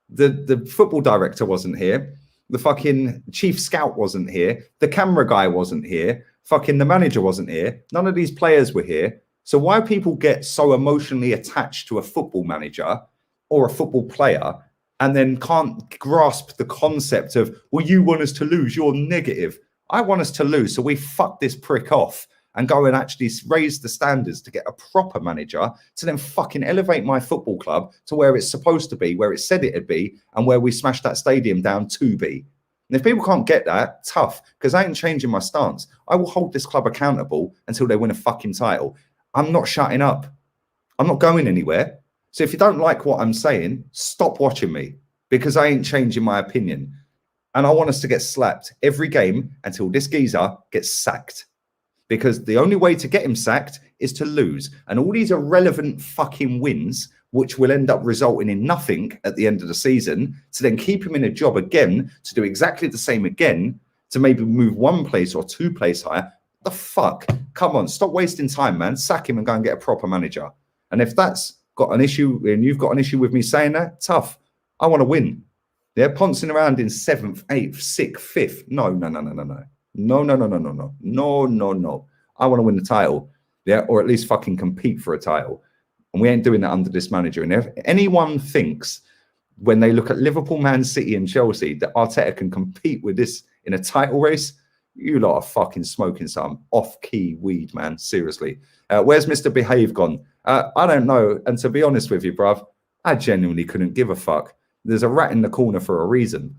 The football director wasn't here. The fucking chief scout wasn't here. The camera guy wasn't here. Fucking the manager wasn't here. None of these players were here. So why people get so emotionally attached to a football manager or a football player and then can't grasp the concept of, well, you want us to lose, you're negative. I want us to lose, so we fuck this prick off and go and actually raise the standards to get a proper manager to then fucking elevate my football club to where it's supposed to be, where it said it'd be, and where we smashed that stadium down to be. And if people can't get that, tough, because I ain't changing my stance. I will hold this club accountable until they win a fucking title. I'm not shutting up. I'm not going anywhere. So if you don't like what I'm saying, stop watching me, because I ain't changing my opinion. And I want us to get slapped every game until this geezer gets sacked. Because the only way to get him sacked is to lose. And all these irrelevant fucking wins, which will end up resulting in nothing at the end of the season, to then keep him in a job again, to do exactly the same again, to maybe move 1 place or 2 place higher. The fuck? Come on, stop wasting time, man. Sack him and go and get a proper manager. And if that's got an issue, and you've got an issue with me saying that, tough. I want to win. They're pouncing around in 7th, 8th, 6th, 5th. No. No. I want to win the title. Yeah, or at least fucking compete for a title. And we ain't doing that under this manager. And if anyone thinks when they look at Liverpool, Man City and Chelsea that Arteta can compete with this in a title race, you lot are fucking smoking some off-key weed, man. Seriously. Where's Mr. Behave gone? I don't know. And to be honest with you, bruv, I genuinely couldn't give a fuck. There's a rat in the corner for a reason.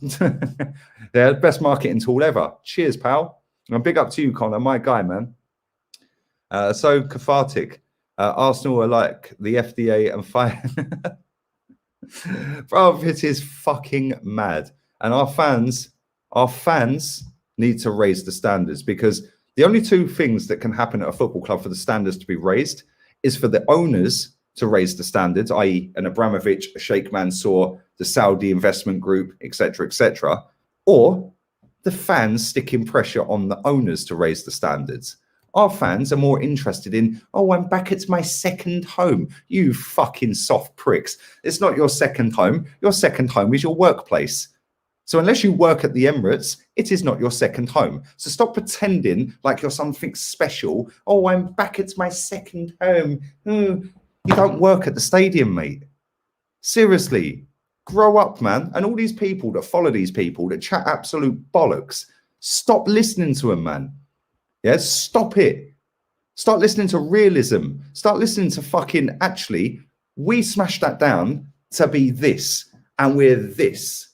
They're the best marketing tool ever. Cheers, pal. And big up to you, Connor, my guy, man. So cathartic. Arsenal are like the FDA and fire. Bro, it is fucking mad. And our fans need to raise the standards, because the only 2 things that can happen at a football club for the standards to be raised is for the owners to raise the standards, i.e. an Abramovich, a Sheikh Mansour, the Saudi investment group, etc., or the fans sticking pressure on the owners to raise the standards. Our fans are more interested in, oh, I'm back at my second home. You fucking soft pricks. It's not your second home. Your second home is your workplace. So unless you work at the Emirates, it is not your second home. So stop pretending like you're something special. Oh, I'm back at my second home. You don't work at the stadium, mate. Seriously, grow up, man. And all these people that follow these people that chat absolute bollocks, stop listening to them, man. Yeah, stop it. Start listening to realism. Start listening to fucking, actually, we smashed that down to be this, and we're this.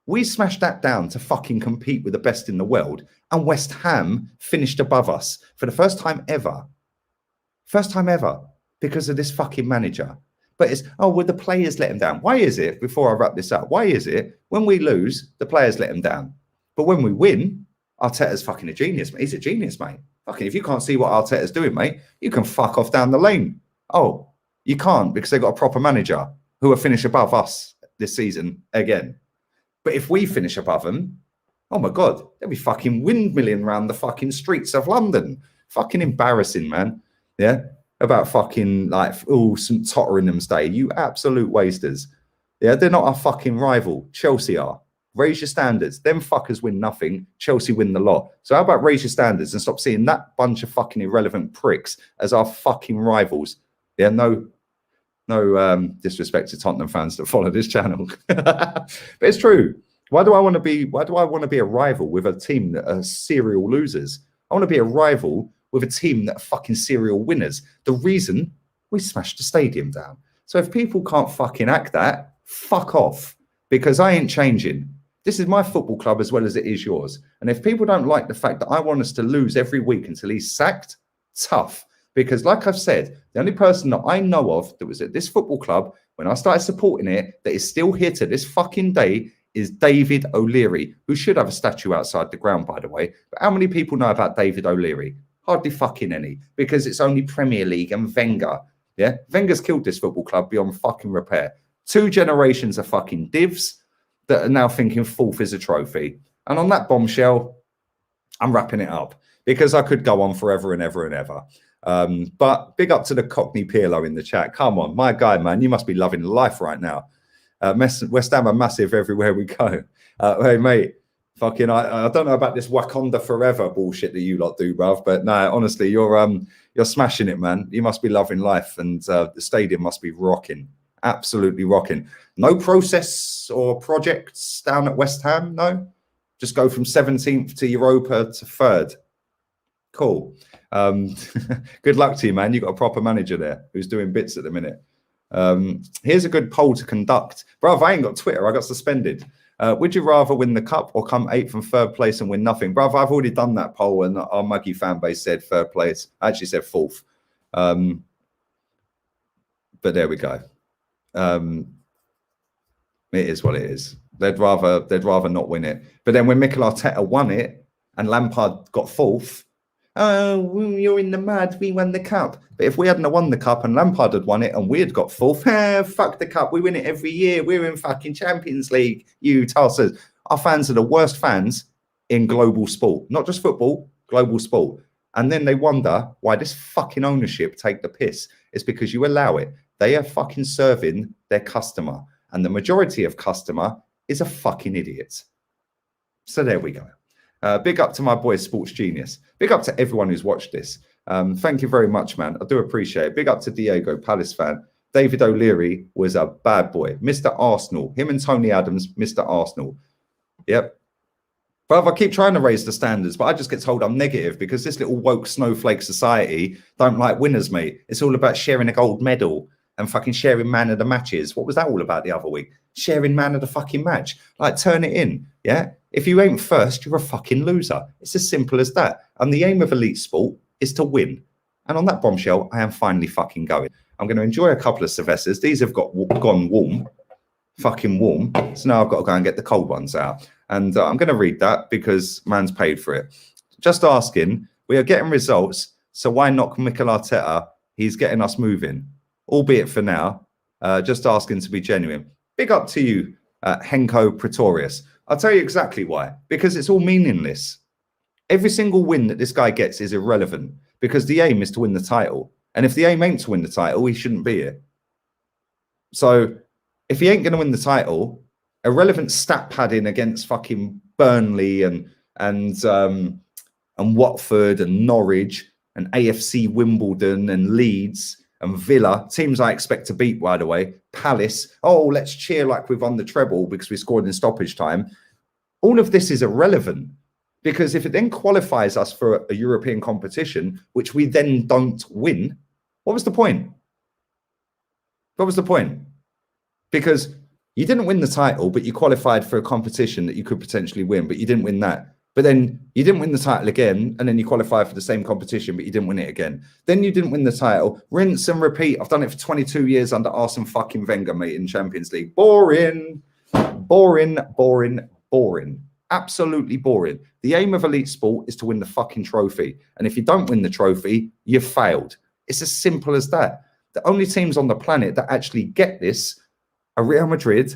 We smashed that down to fucking compete with the best in the world, and West Ham finished above us for the first time ever. First time ever, because of this fucking manager. But it's, oh, well, the players let him down. Why is it, before I wrap this up, why is it when we lose, the players let him down? But when we win, Arteta's fucking a genius, mate. He's a genius, mate. Fucking, if you can't see what Arteta's doing, mate, you can fuck off down the lane. Oh, you can't, because they've got a proper manager who will finish above us this season again. But if we finish above them, oh my God, they'll be fucking windmilling around the fucking streets of London. Fucking embarrassing, man. Yeah. About fucking like, oh, St. Tottenham's Day. You absolute wasters. Yeah. They're not our fucking rival. Chelsea are. Raise your standards. Them fuckers win nothing. Chelsea win the lot. So how about raise your standards and stop seeing that bunch of fucking irrelevant pricks as our fucking rivals? Yeah. No disrespect to Tottenham fans that follow this channel, but it's true. Why do I want to be a rival with a team that are serial losers? I want to be a rival with a team that are fucking serial winners. The reason we smashed the stadium down. So if people can't fucking act that, fuck off, because I ain't changing. This is my football club as well as it is yours. And if people don't like the fact that I want us to lose every week until he's sacked, tough. Because like I've said, the only person that I know of that was at this football club when I started supporting it, that is still here to this fucking day, is David O'Leary, who should have a statue outside the ground, by the way. But how many people know about David O'Leary? Hardly fucking any, because it's only Premier League and Wenger. Yeah, Wenger's killed this football club beyond fucking repair. 2 generations of fucking divs that are now thinking fourth is a trophy. And on that bombshell, I'm wrapping it up, because I could go on forever and ever and ever. But big up to the Cockney Pirlo in the chat. Come on, my guy, man, you must be loving life right now. West Ham are massive everywhere we go. Hey, mate, fucking, I don't know about this Wakanda forever bullshit that you lot do, bruv, but no, honestly, you're smashing it, man. You must be loving life, and the stadium must be rocking, absolutely rocking. No process or projects down at West Ham, no? Just go from 17th to Europa to 3rd. Cool. Good luck to you, man. You've got a proper manager there who's doing bits at the minute. Here's a good poll to conduct. Bruv, I ain't got Twitter. I got suspended. Would you rather win the cup or come 8th and 3rd place and win nothing? Bruv, I've already done that poll, and our muggy fan base said 3rd place. I actually said 4th. But there we go. It is what it is. They'd rather not win it. But then when Mikel Arteta won it and Lampard got 4th, oh, you're in the mud, we won the cup. But if we hadn't won the cup and Lampard had won it and we had got 4th, fuck the cup, we win it every year. We're in fucking Champions League, you tossers. Our fans are the worst fans in global sport. Not just football, global sport. And then they wonder why this fucking ownership take the piss. It's because you allow it. They are fucking serving their customer. And the majority of customer is a fucking idiot. So there we go. Big up to my boy Sports Genius. Big up to everyone who's watched this. Thank you very much, man. I do appreciate it. Big up to Diego, Palace fan. David O'Leary was a bad boy. Mr. Arsenal. Him and Tony Adams, Mr. Arsenal. Yep. But I keep trying to raise the standards, but I just get told I'm negative because this little woke snowflake society don't like winners, mate. It's all about sharing a gold medal and fucking sharing man of the matches. What was that all about the other week? Sharing man of the fucking match. Like, turn it in, yeah? If you ain't first, you're a fucking loser. It's as simple as that. And the aim of elite sport is to win. And on that bombshell, I am finally fucking going. I'm going to enjoy a couple of Sylvesters. These have gone warm, fucking warm. So now I've got to go and get the cold ones out. And I'm going to read that because man's paid for it. Just asking, we are getting results, so why knock Mikel Arteta? He's getting us moving, albeit for now. Just asking to be genuine. Big up to you, Henko Pretorius. I'll tell you exactly why. Because it's all meaningless. Every single win that this guy gets is irrelevant because the aim is to win the title. And if the aim ain't to win the title, he shouldn't be here. So if he ain't going to win the title, irrelevant stat padding against fucking Burnley and Watford and Norwich and AFC Wimbledon and Leeds and Villa, teams I expect to beat, by the way, Palace. Oh, let's cheer like we've won the treble because we scored in stoppage time. All of this is irrelevant because if it then qualifies us for a European competition, which we then don't win, what was the point? What was the point? Because you didn't win the title, but you qualified for a competition that you could potentially win, but you didn't win that. But then you didn't win the title again, and then you qualified for the same competition, but you didn't win it again. Then you didn't win the title. Rinse and repeat. I've done it for 22 years under Arsene fucking Wenger, mate, in Champions League. Boring, boring, boring, boring. Absolutely boring. The aim of elite sport is to win the fucking trophy. And if you don't win the trophy, you've failed. It's as simple as that. The only teams on the planet that actually get this are Real Madrid,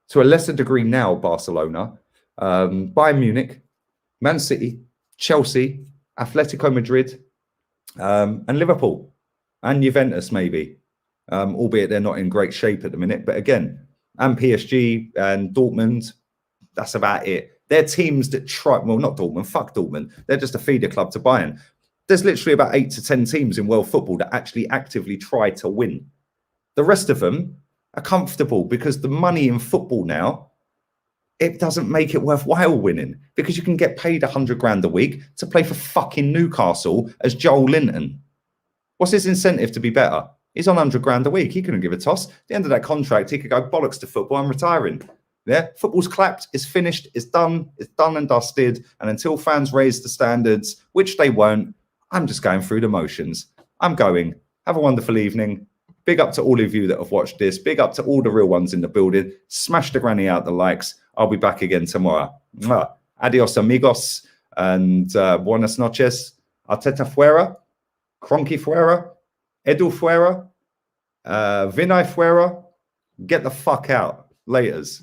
to a lesser degree now, Barcelona, Bayern Munich, Man City, Chelsea, Atletico Madrid, and Liverpool, and Juventus maybe, albeit they're not in great shape at the minute. But again, and PSG and Dortmund, that's about it. They're teams that try, well, not Dortmund, fuck Dortmund. They're just a feeder club to Bayern. There's literally about 8 to 10 teams in world football that actually actively try to win. The rest of them are comfortable because the money in football now, it doesn't make it worthwhile winning because you can get paid 100 grand a week to play for fucking Newcastle as Joel Linton. What's his incentive to be better? He's on 100 grand a week. He couldn't give a toss. At the end of that contract, he could go bollocks to football. I'm retiring. Yeah, football's clapped, it's finished, it's done and dusted. And until fans raise the standards, which they won't, I'm just going through the motions. I'm going. Have a wonderful evening. Big up to all of you that have watched this. Big up to all the real ones in the building. Smash the granny out the likes. I'll be back again tomorrow. Adios, amigos. And buenas noches. Arteta fuera. Kroenke fuera. Edu fuera. Vinay fuera. Get the fuck out. Laters.